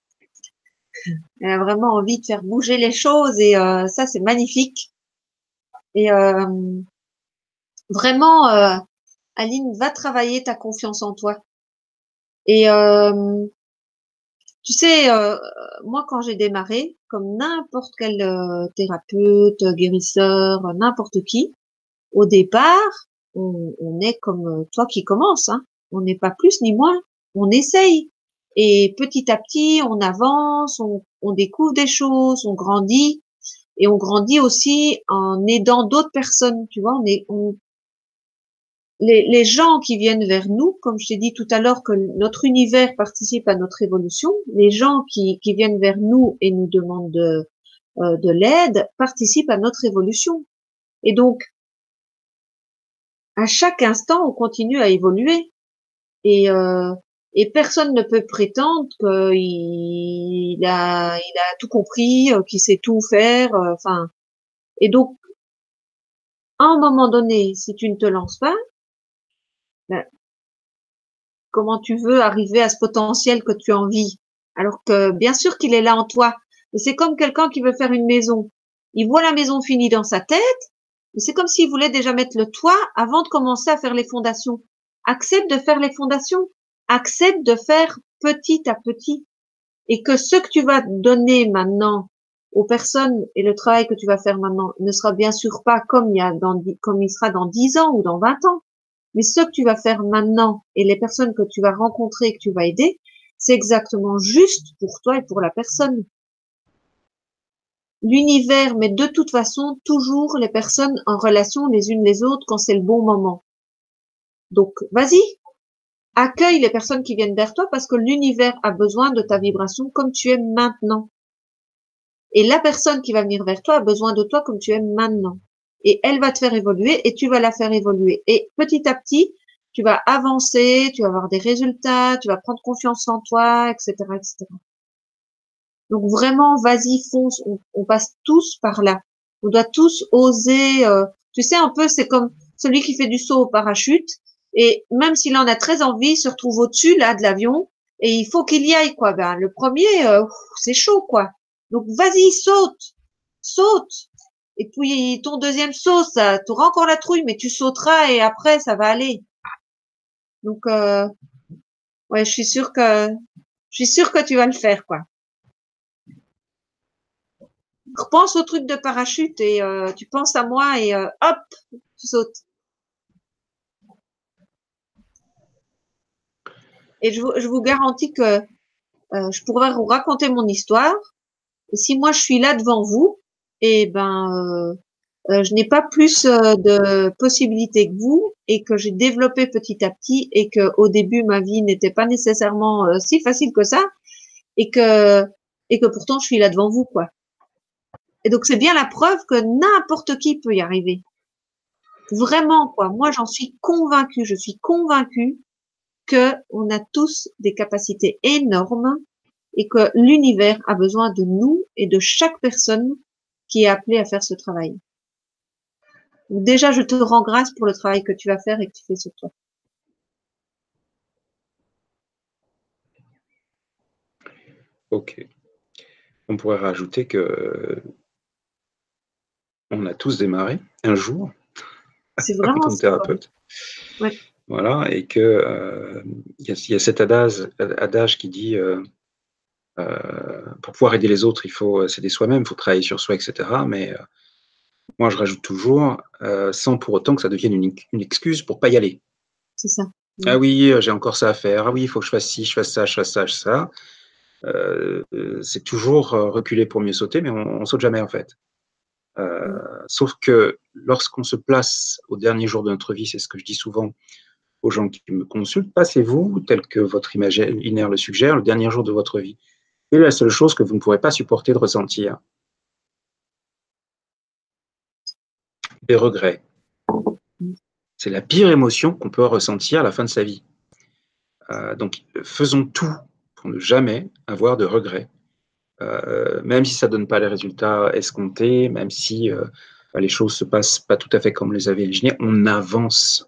Elle a vraiment envie de faire bouger les choses et ça, c'est magnifique. Et vraiment, Aline, va travailler ta confiance en toi. Et tu sais, moi, quand j'ai démarré, comme n'importe quel thérapeute, guérisseur, n'importe qui, au départ, on est comme toi qui commence, hein. On n'est pas plus ni moins. On essaye. Et petit à petit, on avance, on découvre des choses, on grandit. Et on grandit aussi en aidant d'autres personnes, tu vois. Les gens qui viennent vers nous, comme je t'ai dit tout à l'heure que notre univers participe à notre évolution, les gens qui viennent vers nous et nous demandent de l'aide participent à notre évolution. Et donc, à chaque instant, on continue à évoluer. Et, euh, et personne ne peut prétendre qu'il a tout compris, qu'il sait tout faire. Enfin, et donc, à un moment donné, si tu ne te lances pas, ben, comment tu veux arriver à ce potentiel que tu as envie? Alors que bien sûr qu'il est là en toi. Mais c'est comme quelqu'un qui veut faire une maison. Il voit la maison finie dans sa tête, mais c'est comme s'il voulait déjà mettre le toit avant de commencer à faire les fondations. Accepte de faire les fondations. Accepte de faire petit à petit. Et que ce que tu vas donner maintenant aux personnes et le travail que tu vas faire maintenant ne sera bien sûr pas comme il sera dans 10 ans ou dans 20 ans. Mais ce que tu vas faire maintenant et les personnes que tu vas rencontrer et que tu vas aider, c'est exactement juste pour toi et pour la personne. L'univers met de toute façon toujours les personnes en relation les unes les autres quand c'est le bon moment. Donc, vas-y, accueille les personnes qui viennent vers toi parce que l'univers a besoin de ta vibration comme tu es maintenant. Et la personne qui va venir vers toi a besoin de toi comme tu es maintenant. Et elle va te faire évoluer et tu vas la faire évoluer. Et petit à petit, tu vas avancer, tu vas avoir des résultats, tu vas prendre confiance en toi, etc., etc. Donc vraiment, vas-y, fonce. On passe tous par là. On doit tous oser. Tu sais, un peu, c'est comme celui qui fait du saut au parachute. Et même s'il en a très envie, il se retrouve au-dessus là de l'avion et il faut qu'il y aille quoi. Ben le premier, c'est chaud quoi. Donc vas-y, saute, saute. Et puis ton deuxième saut, ça, t'auras encore la trouille, mais tu sauteras et après ça va aller. Donc ouais, je suis sûre que tu vas le faire, quoi. Repense au truc de parachute et tu penses à moi et hop, tu sautes. Et je vous garantis que je pourrais vous raconter mon histoire. Et si moi je suis là devant vous, et ben je n'ai pas plus de possibilités que vous et que j'ai développé petit à petit et que au début ma vie n'était pas nécessairement si facile que ça et que pourtant je suis là devant vous, quoi. Et donc c'est bien la preuve que n'importe qui peut y arriver. Vraiment, quoi. Moi j'en suis convaincue, je suis convaincue que on a tous des capacités énormes et que l'univers a besoin de nous et de chaque personne qui est appelée à faire ce travail. Donc déjà, je te rends grâce pour le travail que tu vas faire et que tu fais sur toi. Ok. On pourrait rajouter que on a tous démarré un jour C'est en vraiment tant que ça, quoi. thérapeute. Ouais, Voilà, et que y a cet adage qui dit pour pouvoir aider les autres, il faut s'aider soi-même, il faut travailler sur soi, etc. Mais moi, je rajoute toujours, sans pour autant que ça devienne une excuse pour pas y aller. c'est ça. Ah oui, j'ai encore ça à faire. Ah oui, il faut que je fasse ci, je fasse ça, je fasse ça, je fasse ça. C'est toujours reculer pour mieux sauter, mais on saute jamais en fait. Sauf que lorsqu'on se place au dernier jour de notre vie, c'est ce que je dis souvent aux gens qui me consultent, passez-vous, tel que votre imaginaire le suggère, le dernier jour de votre vie. Et la seule chose que vous ne pourrez pas supporter de ressentir, des regrets. C'est la pire émotion qu'on peut ressentir à la fin de sa vie. Donc, faisons tout pour ne jamais avoir de regrets. Même si ça ne donne pas les résultats escomptés, même si les choses se passent pas tout à fait comme on les avait imaginées, on avance.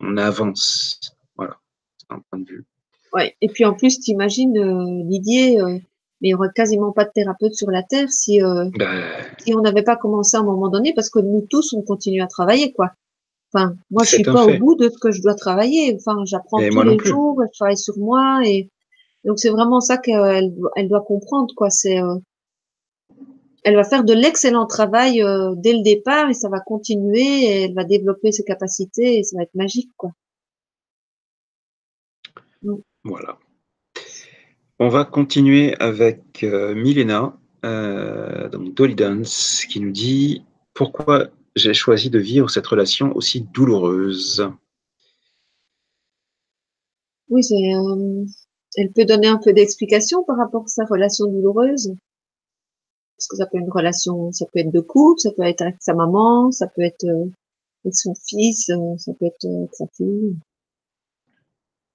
On avance. Voilà, c'est un point de vue. Ouais. Et puis en plus, t'imagines, Didier, mais il y aurait quasiment pas de thérapeute sur la Terre si si on n'avait pas commencé à un moment donné, parce que nous tous, on continue à travailler, quoi. Enfin, moi, je suis C'est un pas au fait. bout de ce que je dois travailler. Enfin, j'apprends Et tous moi non les plus. jours, je travaille sur moi et donc c'est vraiment ça elle doit comprendre, quoi. C'est elle va faire de l'excellent travail dès le départ et ça va continuer et elle va développer ses capacités et ça va être magique, quoi. Mm. Voilà. On va continuer avec Milena, donc Dolly Dance, qui nous dit pourquoi j'ai choisi de vivre cette relation aussi douloureuse. Oui, elle peut donner un peu d'explication par rapport à sa relation douloureuse. Parce que ça peut être une relation, ça peut être de couple, ça peut être avec sa maman, ça peut être avec son fils, ça peut être avec sa fille.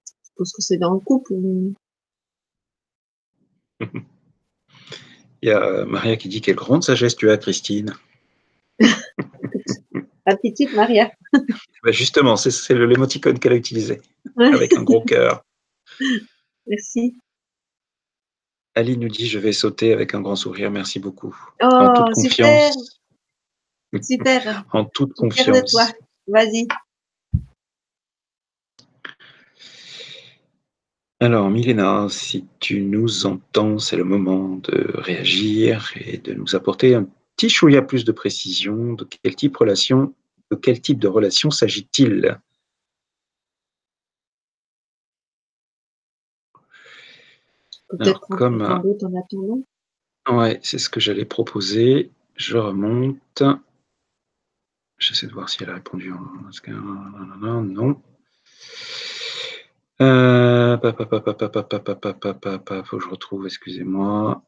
Je suppose que c'est dans le couple. Il y a Maria qui dit quelle grande sagesse tu as, Christine. La petite Maria. Ben justement, c'est l'émoticône qu'elle a utilisé, Ouais, avec un gros cœur. merci. Ali nous dit je vais sauter avec un grand sourire, merci beaucoup. En toute Oh, super, confiance. super. En toute Je suis fière de toi. confiance. Vas-y. Alors, Milena, si tu nous entends, c'est le moment de réagir et de nous apporter un petit chouïa plus de précision. De quel type de relation s'agit-il? Peut-être Alors, prendre quelqu'un d'autre en attendant. ouais, c'est ce que j'allais proposer. Je remonte. J'essaie de voir si elle a répondu. Non. Faut que je retrouve, excusez-moi.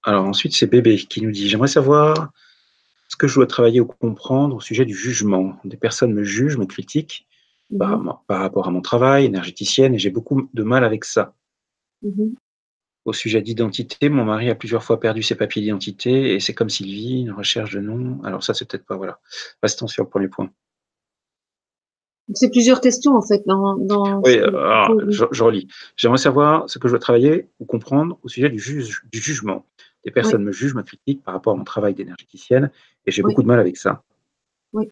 Alors ensuite, c'est Bébé qui nous dit, j'aimerais savoir ce que je dois travailler ou comprendre au sujet du jugement. Des personnes me jugent, me critiquent Mhm, par rapport à mon travail, énergéticienne, et j'ai beaucoup de mal avec ça. mhm. Au sujet d'identité, mon mari a plusieurs fois perdu ses papiers d'identité et c'est comme s'il vit une recherche de nom. Alors ça, c'est peut-être pas, voilà. Restons sur le premier point. C'est plusieurs questions en fait dans ce Oui, que tu alors, poses. je relis. J'aimerais savoir ce que je dois travailler ou comprendre au sujet du jugement. Des Oui. personnes me jugent, me critiquent par rapport à mon travail d'énergéticienne Et j'ai oui, beaucoup de mal avec ça. oui.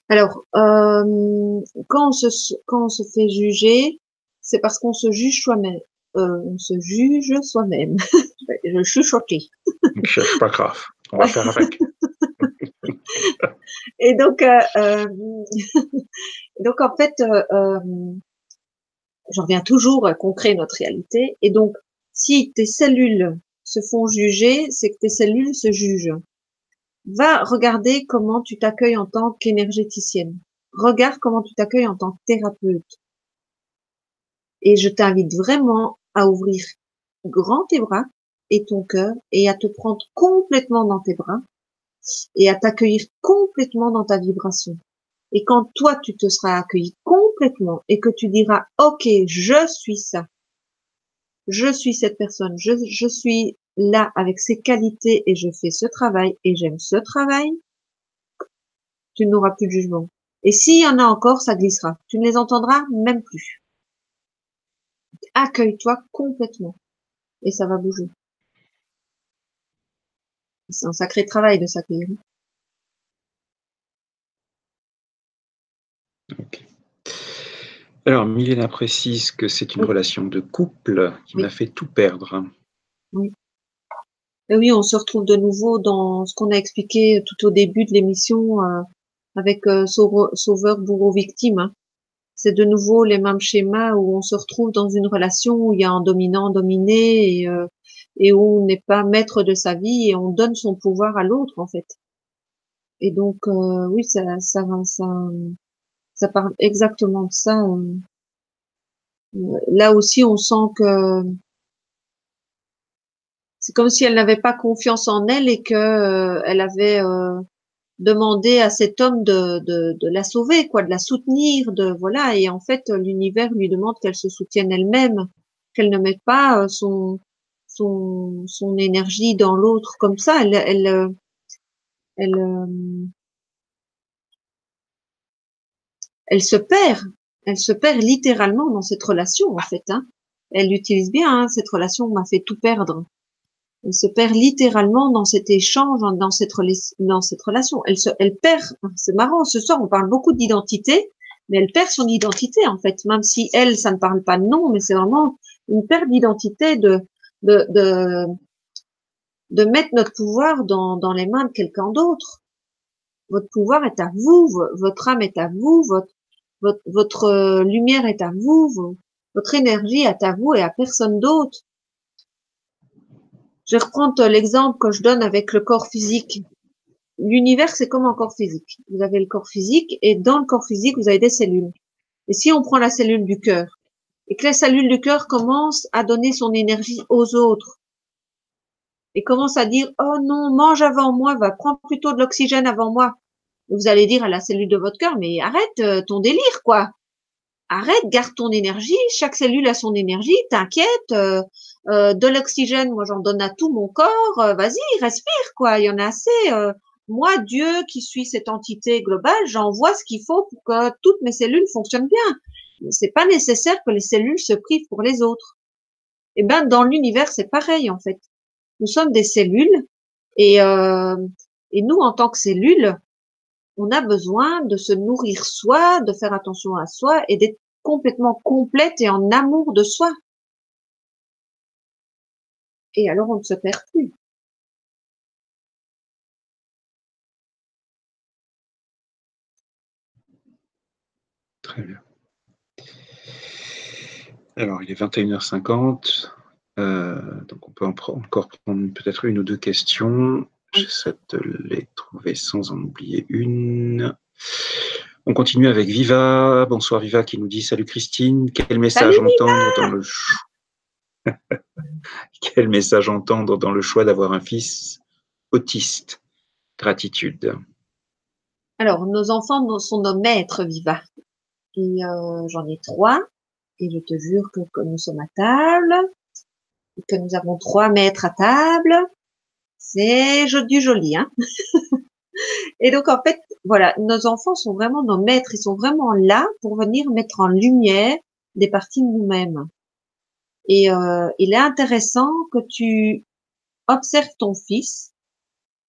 Alors, quand on se fait juger, c'est parce qu'on se juge soi-même. On se juge soi-même. Je chuchotais. Donc, c'est pas grave. On va Ouais. faire avec. Et donc, donc en fait, j'en reviens toujours qu'on crée notre réalité. Et donc, si tes cellules se font juger, c'est que tes cellules se jugent. Va regarder comment tu t'accueilles en tant qu'énergéticienne. Regarde comment tu t'accueilles en tant que thérapeute. Et je t'invite vraiment à ouvrir grand tes bras et ton cœur et à te prendre complètement dans tes bras et à t'accueillir complètement dans ta vibration. Et quand toi, tu te seras accueilli complètement et que tu diras, OK, je suis ça, je suis cette personne, je suis là avec ces qualités et je fais ce travail et j'aime ce travail, tu n'auras plus de jugement. Et s'il y en a encore, ça glissera. Tu ne les entendras même plus. Accueille-toi complètement et ça va bouger. C'est un sacré travail de s'accueillir. Ok. Alors, Milena précise que c'est une Oui, relation de couple qui oui, m'a fait tout perdre. oui. Et oui, on se retrouve de nouveau dans ce qu'on a expliqué tout au début de l'émission avec sauveur, bourreau, victime. Hein. C'est de nouveau les mêmes schémas où on se retrouve dans une relation où il y a un dominant, dominé et où on n'est pas maître de sa vie et on donne son pouvoir à l'autre en fait. Et donc oui, ça parle exactement de ça. Là aussi, on sent que c'est comme si elle n'avait pas confiance en elle et que elle avait demandé à cet homme de la sauver, quoi, de la soutenir, de voilà. Et en fait, l'univers lui demande qu'elle se soutienne elle-même, qu'elle ne mette pas son énergie dans l'autre comme ça. Elle, elle se perd. Elle se perd littéralement dans cette relation, en fait. Hein. Elle l'utilise bien, hein, cette relation m'a fait tout perdre. Elle se perd littéralement dans cet échange, dans cette relation. Elle perd, c'est marrant, ce soir on parle beaucoup d'identité, mais elle perd son identité en fait, même si elle, ça ne parle pas de nom, mais c'est vraiment une perte d'identité de, de, de mettre notre pouvoir dans les mains de quelqu'un d'autre. Votre pouvoir est à vous, votre âme est à vous, votre lumière est à vous, votre énergie est à vous et à personne d'autre. Je vais reprendre l'exemple que je donne avec le corps physique. L'univers, c'est comme un corps physique. Vous avez le corps physique et dans le corps physique, vous avez des cellules. Et si on prend la cellule du cœur et que la cellule du cœur commence à donner son énergie aux autres et commence à dire, oh non, mange avant moi, va prendre plutôt de l'oxygène avant moi. Vous allez dire à la cellule de votre cœur, mais arrête ton délire, quoi. Arrête, garde ton énergie. Chaque cellule a son énergie. T'inquiète. De l'oxygène, moi j'en donne à tout mon corps. Vas-y, respire quoi. Il y en a assez. Moi, Dieu, qui suis cette entité globale, j'envoie ce qu'il faut pour que toutes mes cellules fonctionnent bien. C'est pas nécessaire que les cellules se privent pour les autres. Et ben dans l'univers, c'est pareil en fait. Nous sommes des cellules et et nous en tant que cellules, on a besoin de se nourrir soi, de faire attention à soi et d'être complètement complète et en amour de soi. Et alors, on ne se perd plus. Très bien. Alors, il est 21h50. Donc, on peut encore prendre peut-être une ou deux questions. Oui. J'essaie de les trouver sans en oublier une. On continue avec Viva. Bonsoir Viva qui nous dit salut Christine. Quel message Salut entendre dans le quel message entendre dans le choix d'avoir un fils autiste? Gratitude. Alors, nos enfants sont nos maîtres vivants. Et j'en ai 3. Et je te jure que nous sommes à table, et que nous avons 3 maîtres à table. C'est du joli, hein. Et donc, en fait, voilà, nos enfants sont vraiment nos maîtres. Ils sont vraiment là pour venir mettre en lumière des parties de nous-mêmes. Et il est intéressant que tu observes ton fils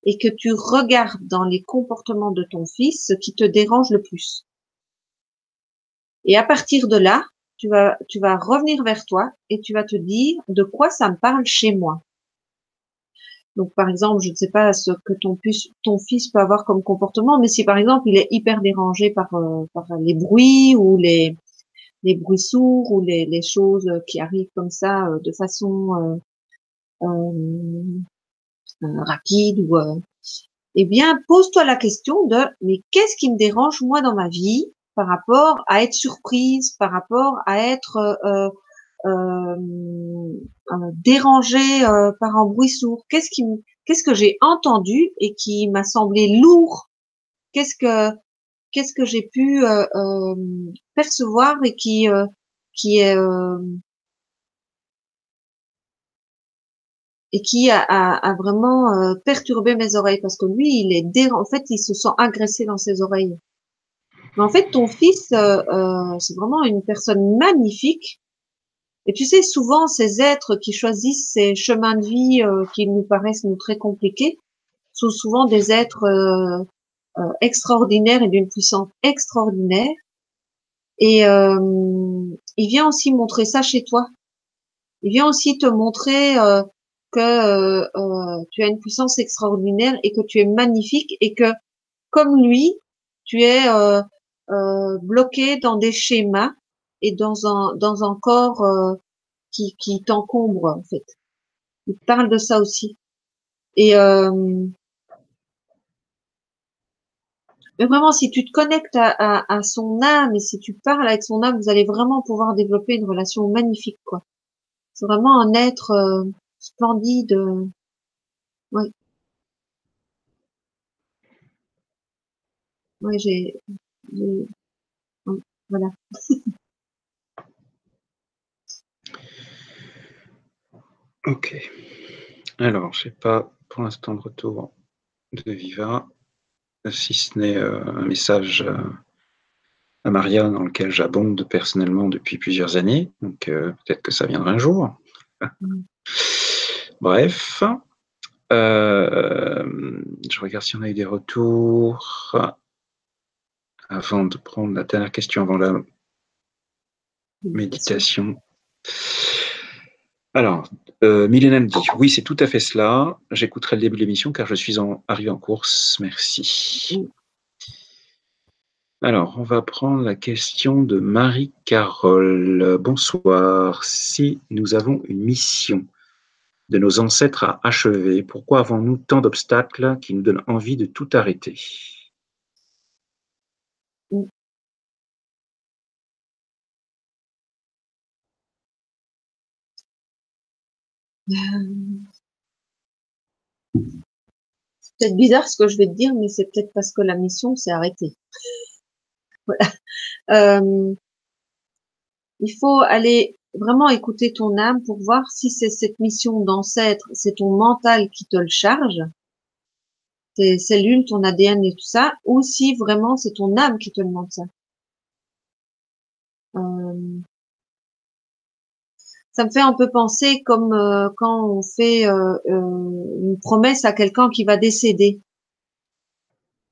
et que tu regardes dans les comportements de ton fils ce qui te dérange le plus. Et à partir de là, tu vas revenir vers toi et tu vas te dire de quoi ça me parle chez moi. Donc, par exemple, je ne sais pas ce que ton fils peut avoir comme comportement, mais si par exemple il est hyper dérangé par les bruits ou les bruits sourds ou les choses qui arrivent comme ça de façon rapide ou eh bien, pose-toi la question de mais qu'est-ce qui me dérange moi dans ma vie par rapport à être surprise, par rapport à être dérangée par un bruit sourd. Qu'est-ce que j'ai entendu et qui m'a semblé lourd. Qu'est-ce que j'ai pu percevoir et qui est et qui a vraiment perturbé mes oreilles parce que lui, en fait, il se sent agressé dans ses oreilles. Mais en fait, ton fils, c'est vraiment une personne magnifique. Et tu sais, souvent, ces êtres qui choisissent ces chemins de vie qui nous paraissent nous très compliqués sont souvent des êtres extraordinaires et d'une puissance extraordinaire. Et il vient aussi montrer ça chez toi. Il vient aussi te montrer que tu as une puissance extraordinaire et que tu es magnifique et que, comme lui, tu es bloqué dans des schémas et dans un corps qui t'encombre en fait. Il parle de ça aussi. Et mais vraiment, si tu te connectes à son âme et si tu parles avec son âme, vous allez vraiment pouvoir développer une relation magnifique, quoi. C'est vraiment un être splendide. Ouais, ouais, ouais, voilà. Ok. Alors, je n'ai pas pour l'instant de retour de Viva, si ce n'est un message à Maria dans lequel j'abonde personnellement depuis plusieurs années. Donc, peut-être que ça viendra un jour. Bref. Je regarde si on a eu des retours avant de prendre la dernière question avant la méditation. Alors, Milena me dit « Oui, c'est tout à fait cela. J'écouterai le début de l'émission car je suis arrivé en course. Merci. » Alors, on va prendre la question de Marie-Carole. Bonsoir. Si nous avons une mission de nos ancêtres à achever, pourquoi avons-nous tant d'obstacles qui nous donnent envie de tout arrêter? C'est peut-être bizarre ce que je vais te dire, mais c'est peut-être parce que la mission s'est arrêtée. Voilà. Il faut aller vraiment écouter ton âme pour voir si c'est cette mission d'ancêtre, c'est ton mental qui te le charge, tes cellules, ton ADN et tout ça, ou si vraiment c'est ton âme qui te demande ça. Ça me fait un peu penser comme quand on fait une promesse à quelqu'un qui va décéder.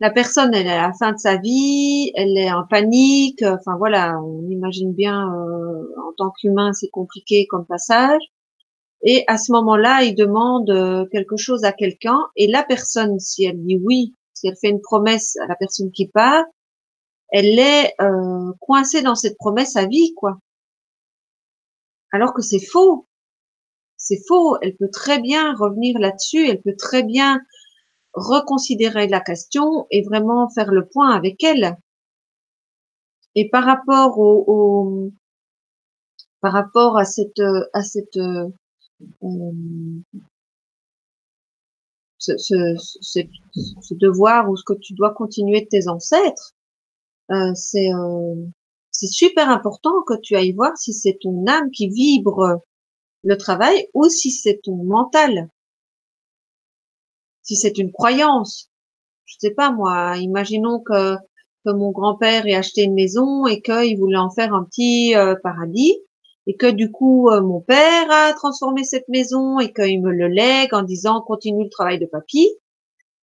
La personne, elle est à la fin de sa vie, elle est en panique. Enfin voilà, on imagine bien en tant qu'humain, c'est compliqué comme passage. Et à ce moment-là, il demande quelque chose à quelqu'un, et la personne, si elle dit oui, si elle fait une promesse à la personne qui part, elle est coincée dans cette promesse à vie, quoi. Alors que c'est faux. C'est faux. Elle peut très bien revenir là-dessus. Elle peut très bien reconsidérer la question et vraiment faire le point avec elle. Et par rapport à ce devoir ou ce que tu dois continuer de tes ancêtres, c'est super important que tu ailles voir si c'est ton âme qui vibre le travail ou si c'est ton mental, si c'est une croyance. Je sais pas moi, imaginons que mon grand-père ait acheté une maison et qu'il voulait en faire un petit paradis et que du coup mon père a transformé cette maison et qu'il me le lègue en disant continue le travail de papy.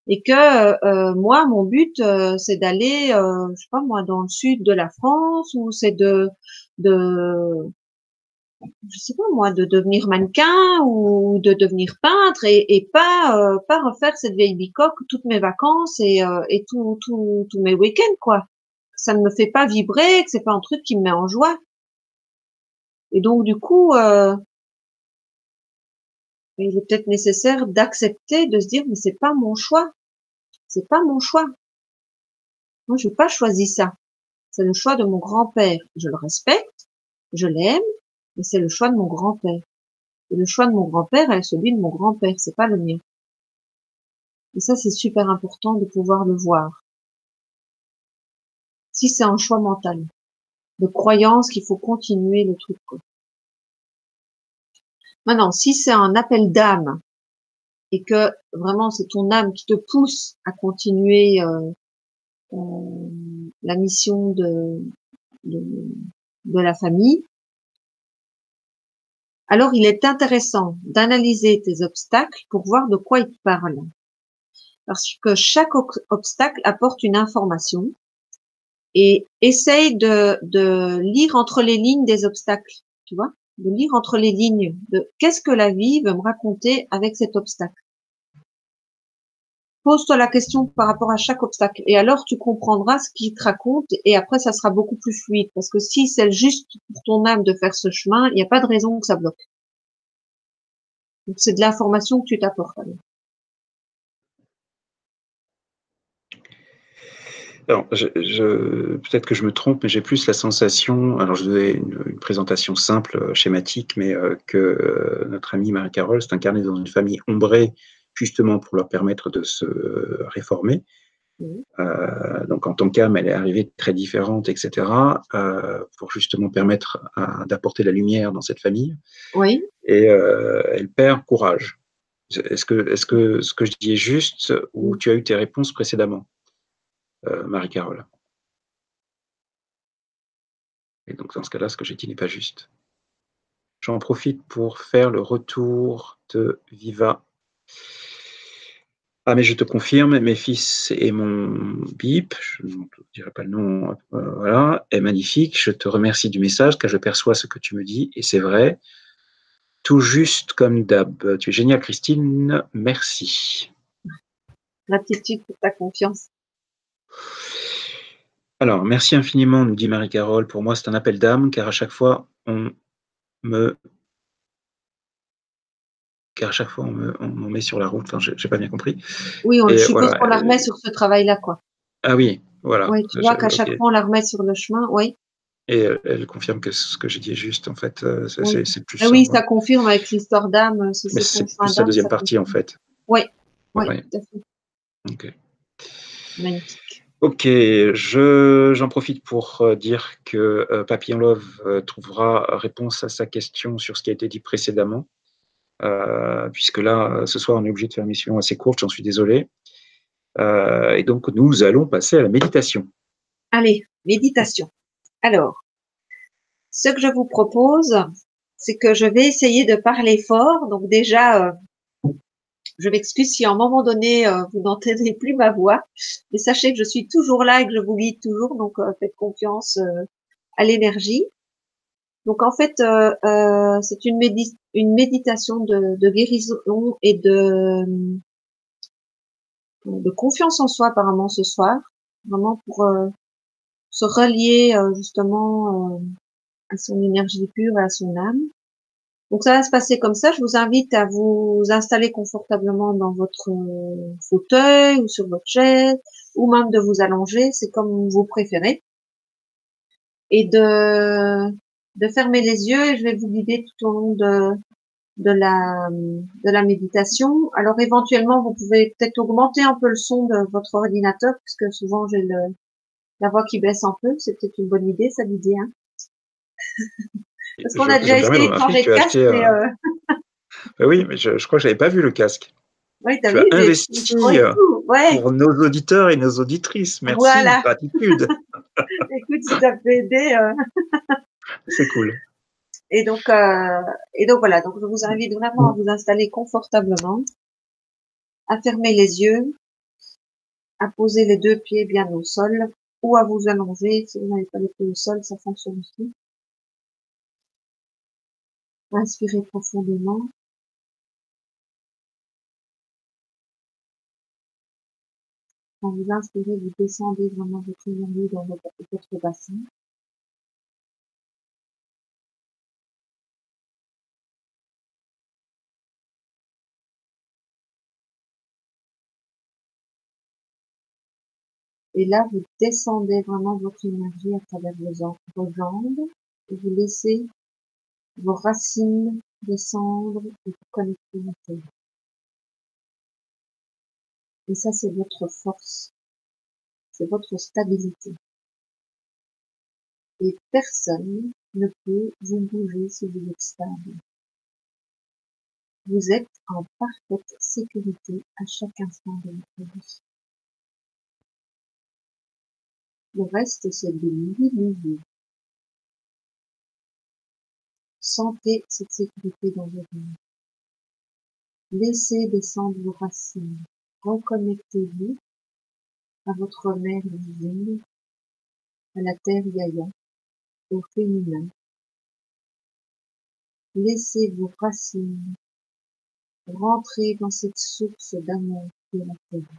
Et que moi, mon but, c'est d'aller, je sais pas moi, dans le sud de la France, ou c'est de, je sais pas moi, de devenir mannequin ou de devenir peintre, et pas refaire cette vieille bicoque toutes mes vacances et tous mes week-ends, quoi. Ça ne me fait pas vibrer, que c'est pas un truc qui me met en joie. Et donc du coup, il est peut-être nécessaire d'accepter, de se dire mais c'est pas mon choix, c'est pas mon choix. Moi, j'ai pas choisi ça. C'est le choix de mon grand-père. Je le respecte, je l'aime, mais c'est le choix de mon grand-père. Et le choix de mon grand-père est celui de mon grand-père, c'est pas le mien. Et ça, c'est super important de pouvoir le voir. Si c'est un choix mental, de croyance qu'il faut continuer le truc, quoi. Maintenant, si c'est un appel d'âme et que vraiment c'est ton âme qui te pousse à continuer la mission de, de la famille, alors il est intéressant d'analyser tes obstacles pour voir de quoi ils te parlent. Parce que chaque obstacle apporte une information, et essaye de lire entre les lignes des obstacles, tu vois, de lire entre les lignes de qu'est-ce que la vie veut me raconter avec cet obstacle. Pose-toi la question par rapport à chaque obstacle, et alors tu comprendras ce qu'il te raconte, et après ça sera beaucoup plus fluide, parce que si c'est juste pour ton âme de faire ce chemin, il n'y a pas de raison que ça bloque. Donc c'est de l'information que tu t'apportes. Alors, peut-être que je me trompe, mais j'ai plus la sensation, alors je donnais une présentation simple, schématique, mais que notre amie Marie-Carole s'est incarnée dans une famille ombrée, justement pour leur permettre de se réformer. Donc en tant qu'âme, elle est arrivée très différente, etc., pour justement permettre d'apporter la lumière dans cette famille. Oui. Et elle perd courage. Est-ce que ce que je dis est juste, ou tu as eu tes réponses précédemment, Marie-Carole? Et donc dans ce cas-là, ce que j'ai dit n'est pas juste. J'en profite pour faire le retour de Viva. Ah, mais je te confirme, mes fils et mon bip, je ne dirai pas le nom, voilà, est magnifique. Je te remercie du message, car je perçois ce que tu me dis, et c'est vrai, tout juste comme d'hab. Tu es géniale, Christine, merci. Gratitude pour ta confiance. Alors, merci infiniment, nous dit Marie-Carole. Pour moi, c'est un appel d'âme, car à chaque fois, on me met sur la route. Enfin, j'ai pas bien compris. Oui, je Et suppose voilà. qu'on la remet sur ce travail-là, quoi. Ah oui, voilà. Oui, tu vois qu'à Ok. chaque fois on la remet sur le chemin, oui. Et elle confirme que ce que j'ai dit est juste, en fait. Oui. C'est plus Ah ça. oui, ça confirme avec l'histoire d'âme, si Mais c'est ton c'est chemin plus la d'âme, deuxième ça partie, en confirme. fait. Oui, oui, Ouais. tout à fait. Ok. Magnifique. Ok, j'en profite pour dire que Papillon Love trouvera réponse à sa question sur ce qui a été dit précédemment, puisque là, ce soir, on est obligé de faire une mission assez courte, j'en suis désolé. Et donc, nous allons passer à la méditation. Allez, méditation. Alors, ce que je vous propose, c'est que je vais essayer de parler fort. Donc déjà, je m'excuse si à un moment donné, vous n'entendez plus ma voix, mais sachez que je suis toujours là et que je vous guide toujours, donc faites confiance à l'énergie. Donc en fait, c'est une méditation de guérison et de confiance en soi apparemment ce soir, vraiment pour se relier justement à son énergie pure et à son âme. Donc ça va se passer comme ça. Je vous invite à vous installer confortablement dans votre fauteuil ou sur votre chaise, ou même de vous allonger, c'est comme vous préférez, et de fermer les yeux. Et je vais vous guider tout au long de la méditation. Alors éventuellement, vous pouvez peut-être augmenter un peu le son de votre ordinateur, puisque souvent j'ai la voix qui baisse un peu. C'est peut-être une bonne idée, ça l'idée, hein. Parce qu'on a Je déjà me permets de essayé de remarquer que changer de tu as casque, acheté. mais Oui, mais je crois que je n'avais pas vu le casque. oui, t'as Tu vu, as j'ai tout le son investi et tout. Ouais, pour nos auditeurs et nos auditrices. Merci, voilà. gratitude. Écoute, si ça peut aider. C'est cool. Et donc, voilà. Donc, je vous invite vraiment à vous installer confortablement, à fermer les yeux à poser les deux pieds bien au sol ou à vous allonger. Si vous n'avez pas les pieds au sol, ça fonctionne aussi. Inspirez profondément. Quand vous inspirez, vous descendez vraiment votre énergie dans votre bassin. Et là, vous descendez vraiment votre énergie à travers vos jambes et vous laissez vos racines descendre et vous connecter à la terre. Et ça, c'est votre force, c'est votre stabilité. Et personne ne peut vous bouger si vous êtes stable. Vous êtes en parfaite sécurité à chaque instant de votre vie. Le reste, c'est de l'illusion. Sentez cette sécurité dans votre vie. Laissez descendre vos racines. Reconnectez-vous à votre mère divine, à la terre Gaïa, au féminin. Laissez vos racines rentrer dans cette source d'amour qui est la terre,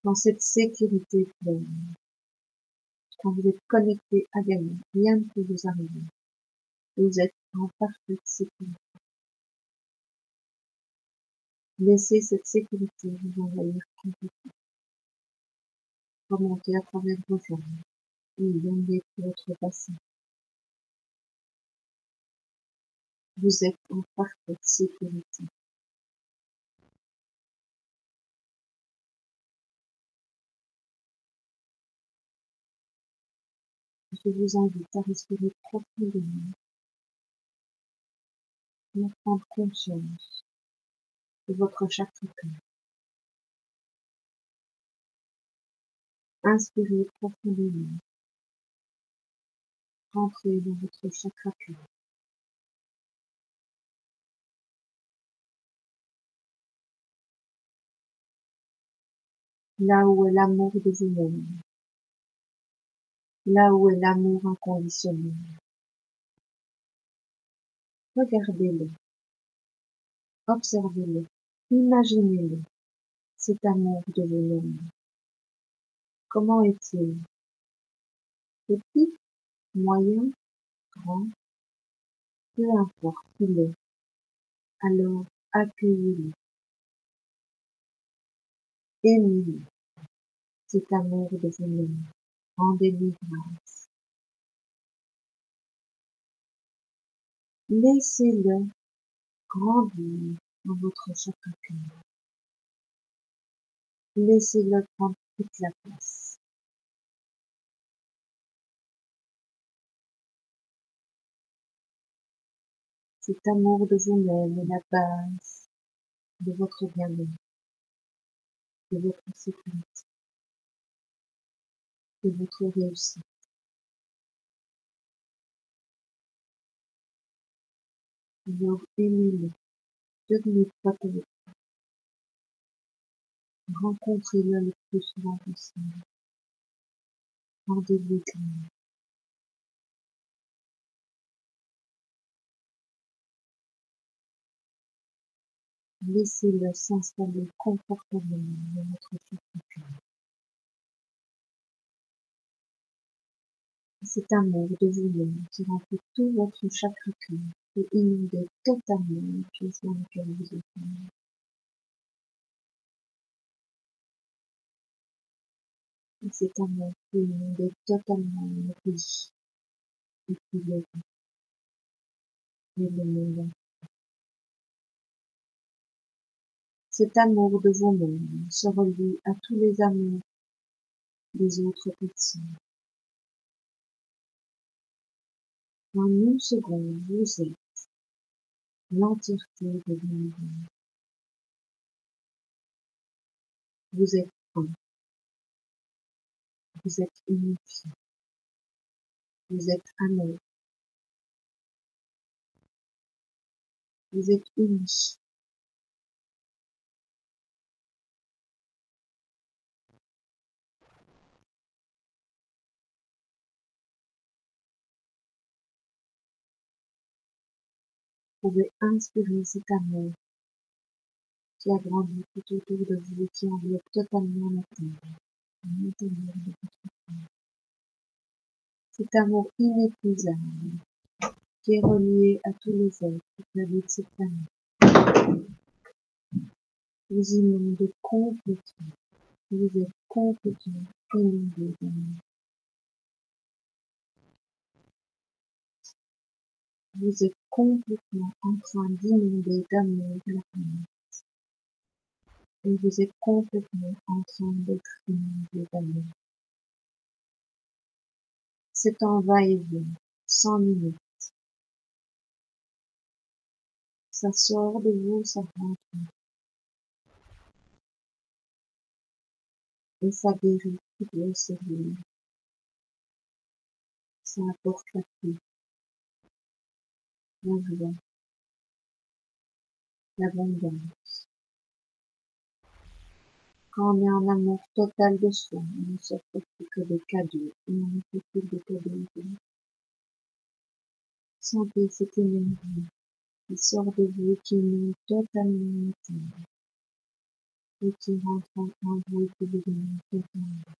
dans cette sécurité pleine. Quand vous êtes connecté à Gaïa, rien ne peut vous arriver. Vous êtes en parfaite sécurité. Laissez cette sécurité vous envahir complètement. Remontez à travers vos jambes et inondez tout votre bassin. Vous êtes en parfaite sécurité. Je vous invite à respirer profondément et à prendre conscience de votre chakra cœur. Inspirez profondément. Rentrez dans votre chakra cœur. Là où est l'amour de vous-même. Là où est l'amour inconditionnel. Regardez-le. Observez-le. Imaginez-le. Cet amour de vous-même. Comment est-il? Petit, moyen, grand, peu importe il est. Alors, accueillez-le. Aimez-le. Cet amour de vous-même. Rendez-lui grâce. Laissez-le grandir dans votre chakra cœur. Laissez-le prendre toute la place. Cet amour de vous-même est la base de votre bien-être, de votre sécurité, de votre réussite. Alors aimez-le, devenez pote avec lui, rencontrez-le le plus souvent possible, rendez-lui grâce. Laissez-le s'installer confortablement dans votre chakra cœur. Cet amour de vous-même qui remplit tout votre chakra cœur et inonder totalement la pièce dans laquelle vous êtes. Et cet amour peut inonder totalement le pays et puis le monde. Cet amour de vous-même se relie à tous les amours des autres personnes. En une seconde, vous êtes l'entièreté de vous-même. Vous êtes un, vous êtes unifié, vous êtes amour, vous êtes unis. pouvez inspirer cet amour qui a grandi tout autour de vous et qui enveloppe totalement la terre, à l'intérieur de votre cœur. Cet amour inépuisable qui est relié à tous les êtres qui habitent cette planète. Vous inonde complètement. Vous êtes complètement inondé d'amour. Vous êtes complètement en train d'inonder d'amour la planète. Et vous êtes complètement en train d'être inondé d'amour. C'est un va-et-vient, sans limite. Ça sort de vous, ça rentre. Et ça guérit toutes vos cellules. Ça apporte la paix, la joie, l'abondance. Quand on est en amour total de soi, on ne s'offre plus que des cadeaux, et on ne fait plus de cadeaux. Sentez cette énergie qui sort de vous, qui monte totalement la terre, et qui rentre en vous et qui vous donne totalement.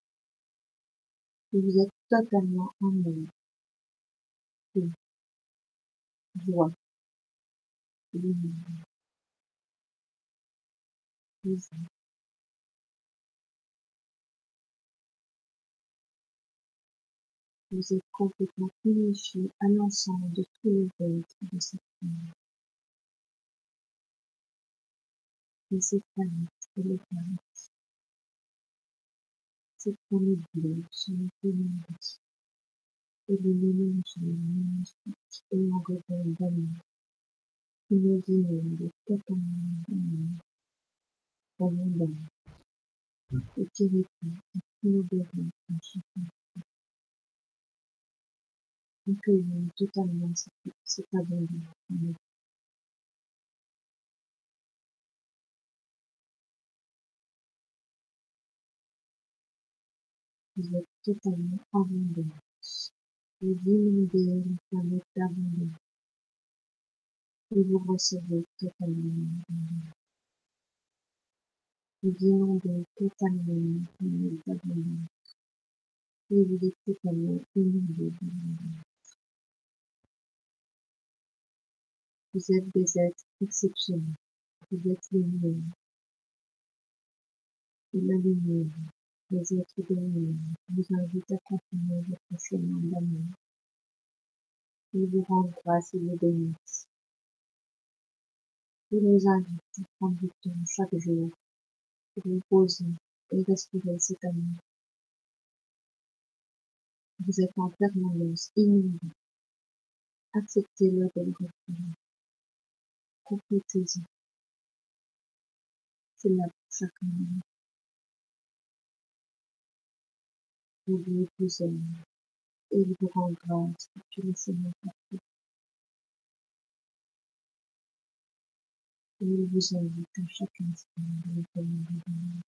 Et vous êtes totalement en amour, paix, joie, lumière, plaisir. Vous êtes complètement unifié à l'ensemble de tous les êtres de cette planète. Et cette planète et les planètes. Cette planète bleue sont une planète. Et le mélange magnifique et en rebelle d'amour. Qui nous inonde totalement d'amour, d'abondance, et qui répond à tous nos besoins en chacun. Accueillons totalement cette abondance en nous. Vous êtes totalement abondance. Vous inondez la planète d'abondance. Et vous recevez totalement l'abondance. Vous inondez totalement la planète d'abondance. Et vous êtes totalement inondé d'abondance. Vous êtes des êtres exceptionnels. Vous êtes lumière. Et la lumière, les êtres de lumière, vous invitent à continuer votre chemin d'amour. Ils vous rendent grâce et vous bénissent. Ils vous invitent à prendre du temps chaque jour pour vous poser et respirer cet amour. Vous êtes en permanence inondé. Acceptez-le de le respirer. Complétez-y. C'est là pour chaque moment. Vous lui vous aime et il vous rend grâce pour tous les chemins parfaits. Et il vous invite à chaque instant de le commander.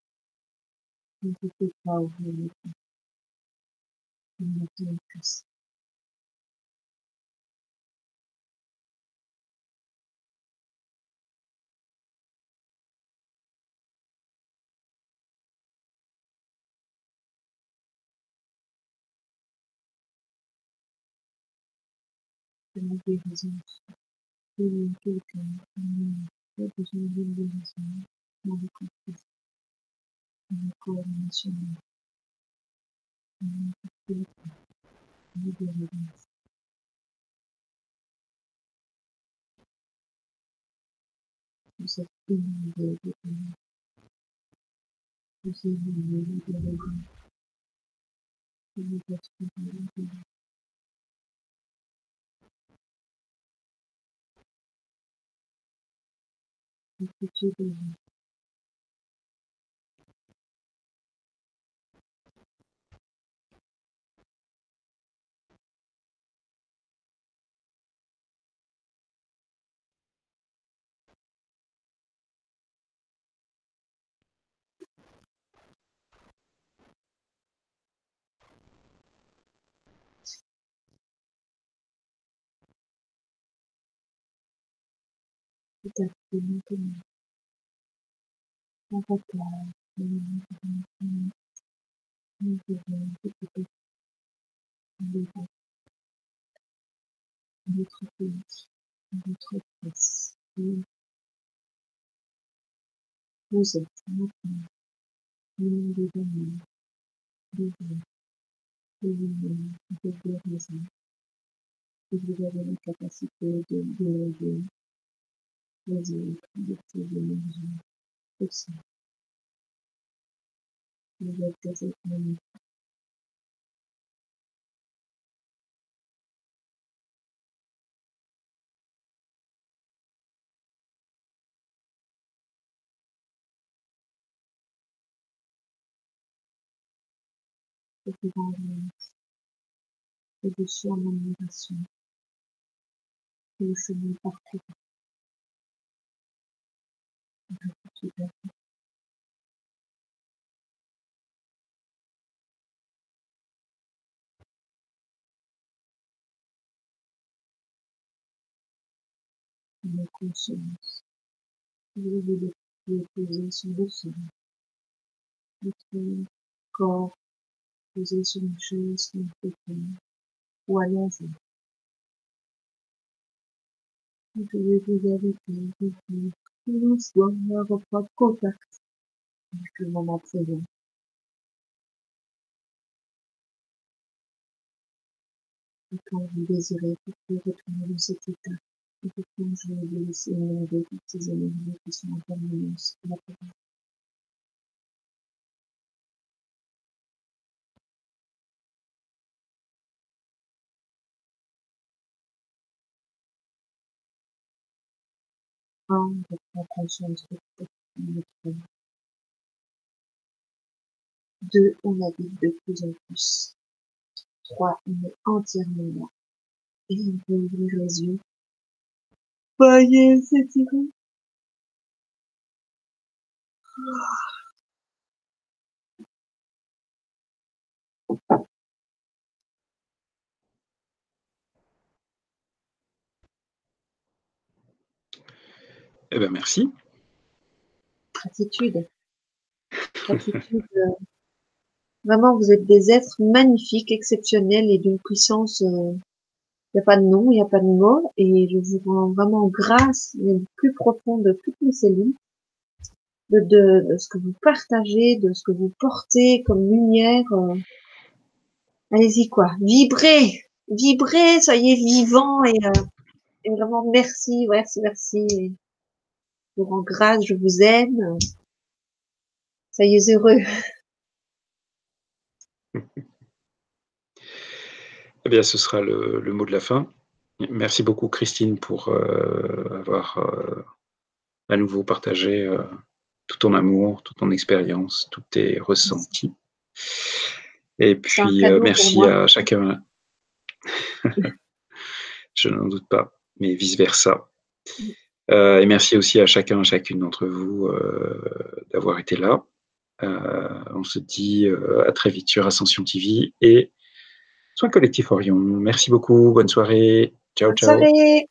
N'hésitez pas à ouvrir les yeux. Il n'attend que ça. De la guérison. Et quelqu'un qui a besoin d'une guérison dans le corps, dans le corps émotionnel, dans le corps, vous guérirez. Vous êtes inondé de amour. Vous êtes inondé de guérison. Vous êtes inondé de gratitude de vous. tout à fait maintenant. On repart. Nous verrons petit à petit notre pays, notre place. Vous êtes maintenant l'un des amis, des gens, des humains, des guérisons. Et vous avez la capacité de guérir les autres de ces énergies aussi. Vous êtes des êtres magnifiques. Et de vengeance, et de surnomination, et le chemin partout, tout à fait. Une conscience. Vous avez les poser sur le sol, votre corps posé sur une chaise, sur un fauteuil, ou à l'aise. Vous pouvez vous arrêter, vous dire, tout soit reprendre contact avec le moment présent. Et quand vous désirez, vous pouvez retourner dans cet état. Et pourtant, je vais vous laisser inonder toutes ces énergies qui sont en permanence à la parole. Un, de prendre conscience de notre vie. Deux, on habite de plus en plus. Trois, on est entièrement là. Et on peut ouvrir les yeux. Voyez, c'est tiré. Eh bien, merci. Gratitude. Gratitude. Vraiment, vous êtes des êtres magnifiques, exceptionnels et d'une puissance. Il n'y a pas de nom, il n'y a pas de mot. Et je vous rends vraiment grâce, le plus profond de toutes mes cellules, de ce que vous partagez, de ce que vous portez comme lumière. Allez-y, quoi. Vibrez! Vibrez, soyez vivants et vraiment merci, merci, merci. Et je vous rends grâce, je vous aime. Soyez heureux. Eh bien, ce sera le mot de la fin. Merci beaucoup, Christine, pour avoir à nouveau partagé tout ton amour, toute ton expérience, tous tes ressentis. Et C'est un puis, cadeau pour merci moi. à chacun, je n'en doute pas, mais vice-versa. Et merci aussi à chacun, à chacune d'entre vous d'avoir été là. On se dit à très vite sur Ascension TV et Soins Collectifs Orion. Merci beaucoup, bonne soirée. Ciao, Bonne ciao. soirée.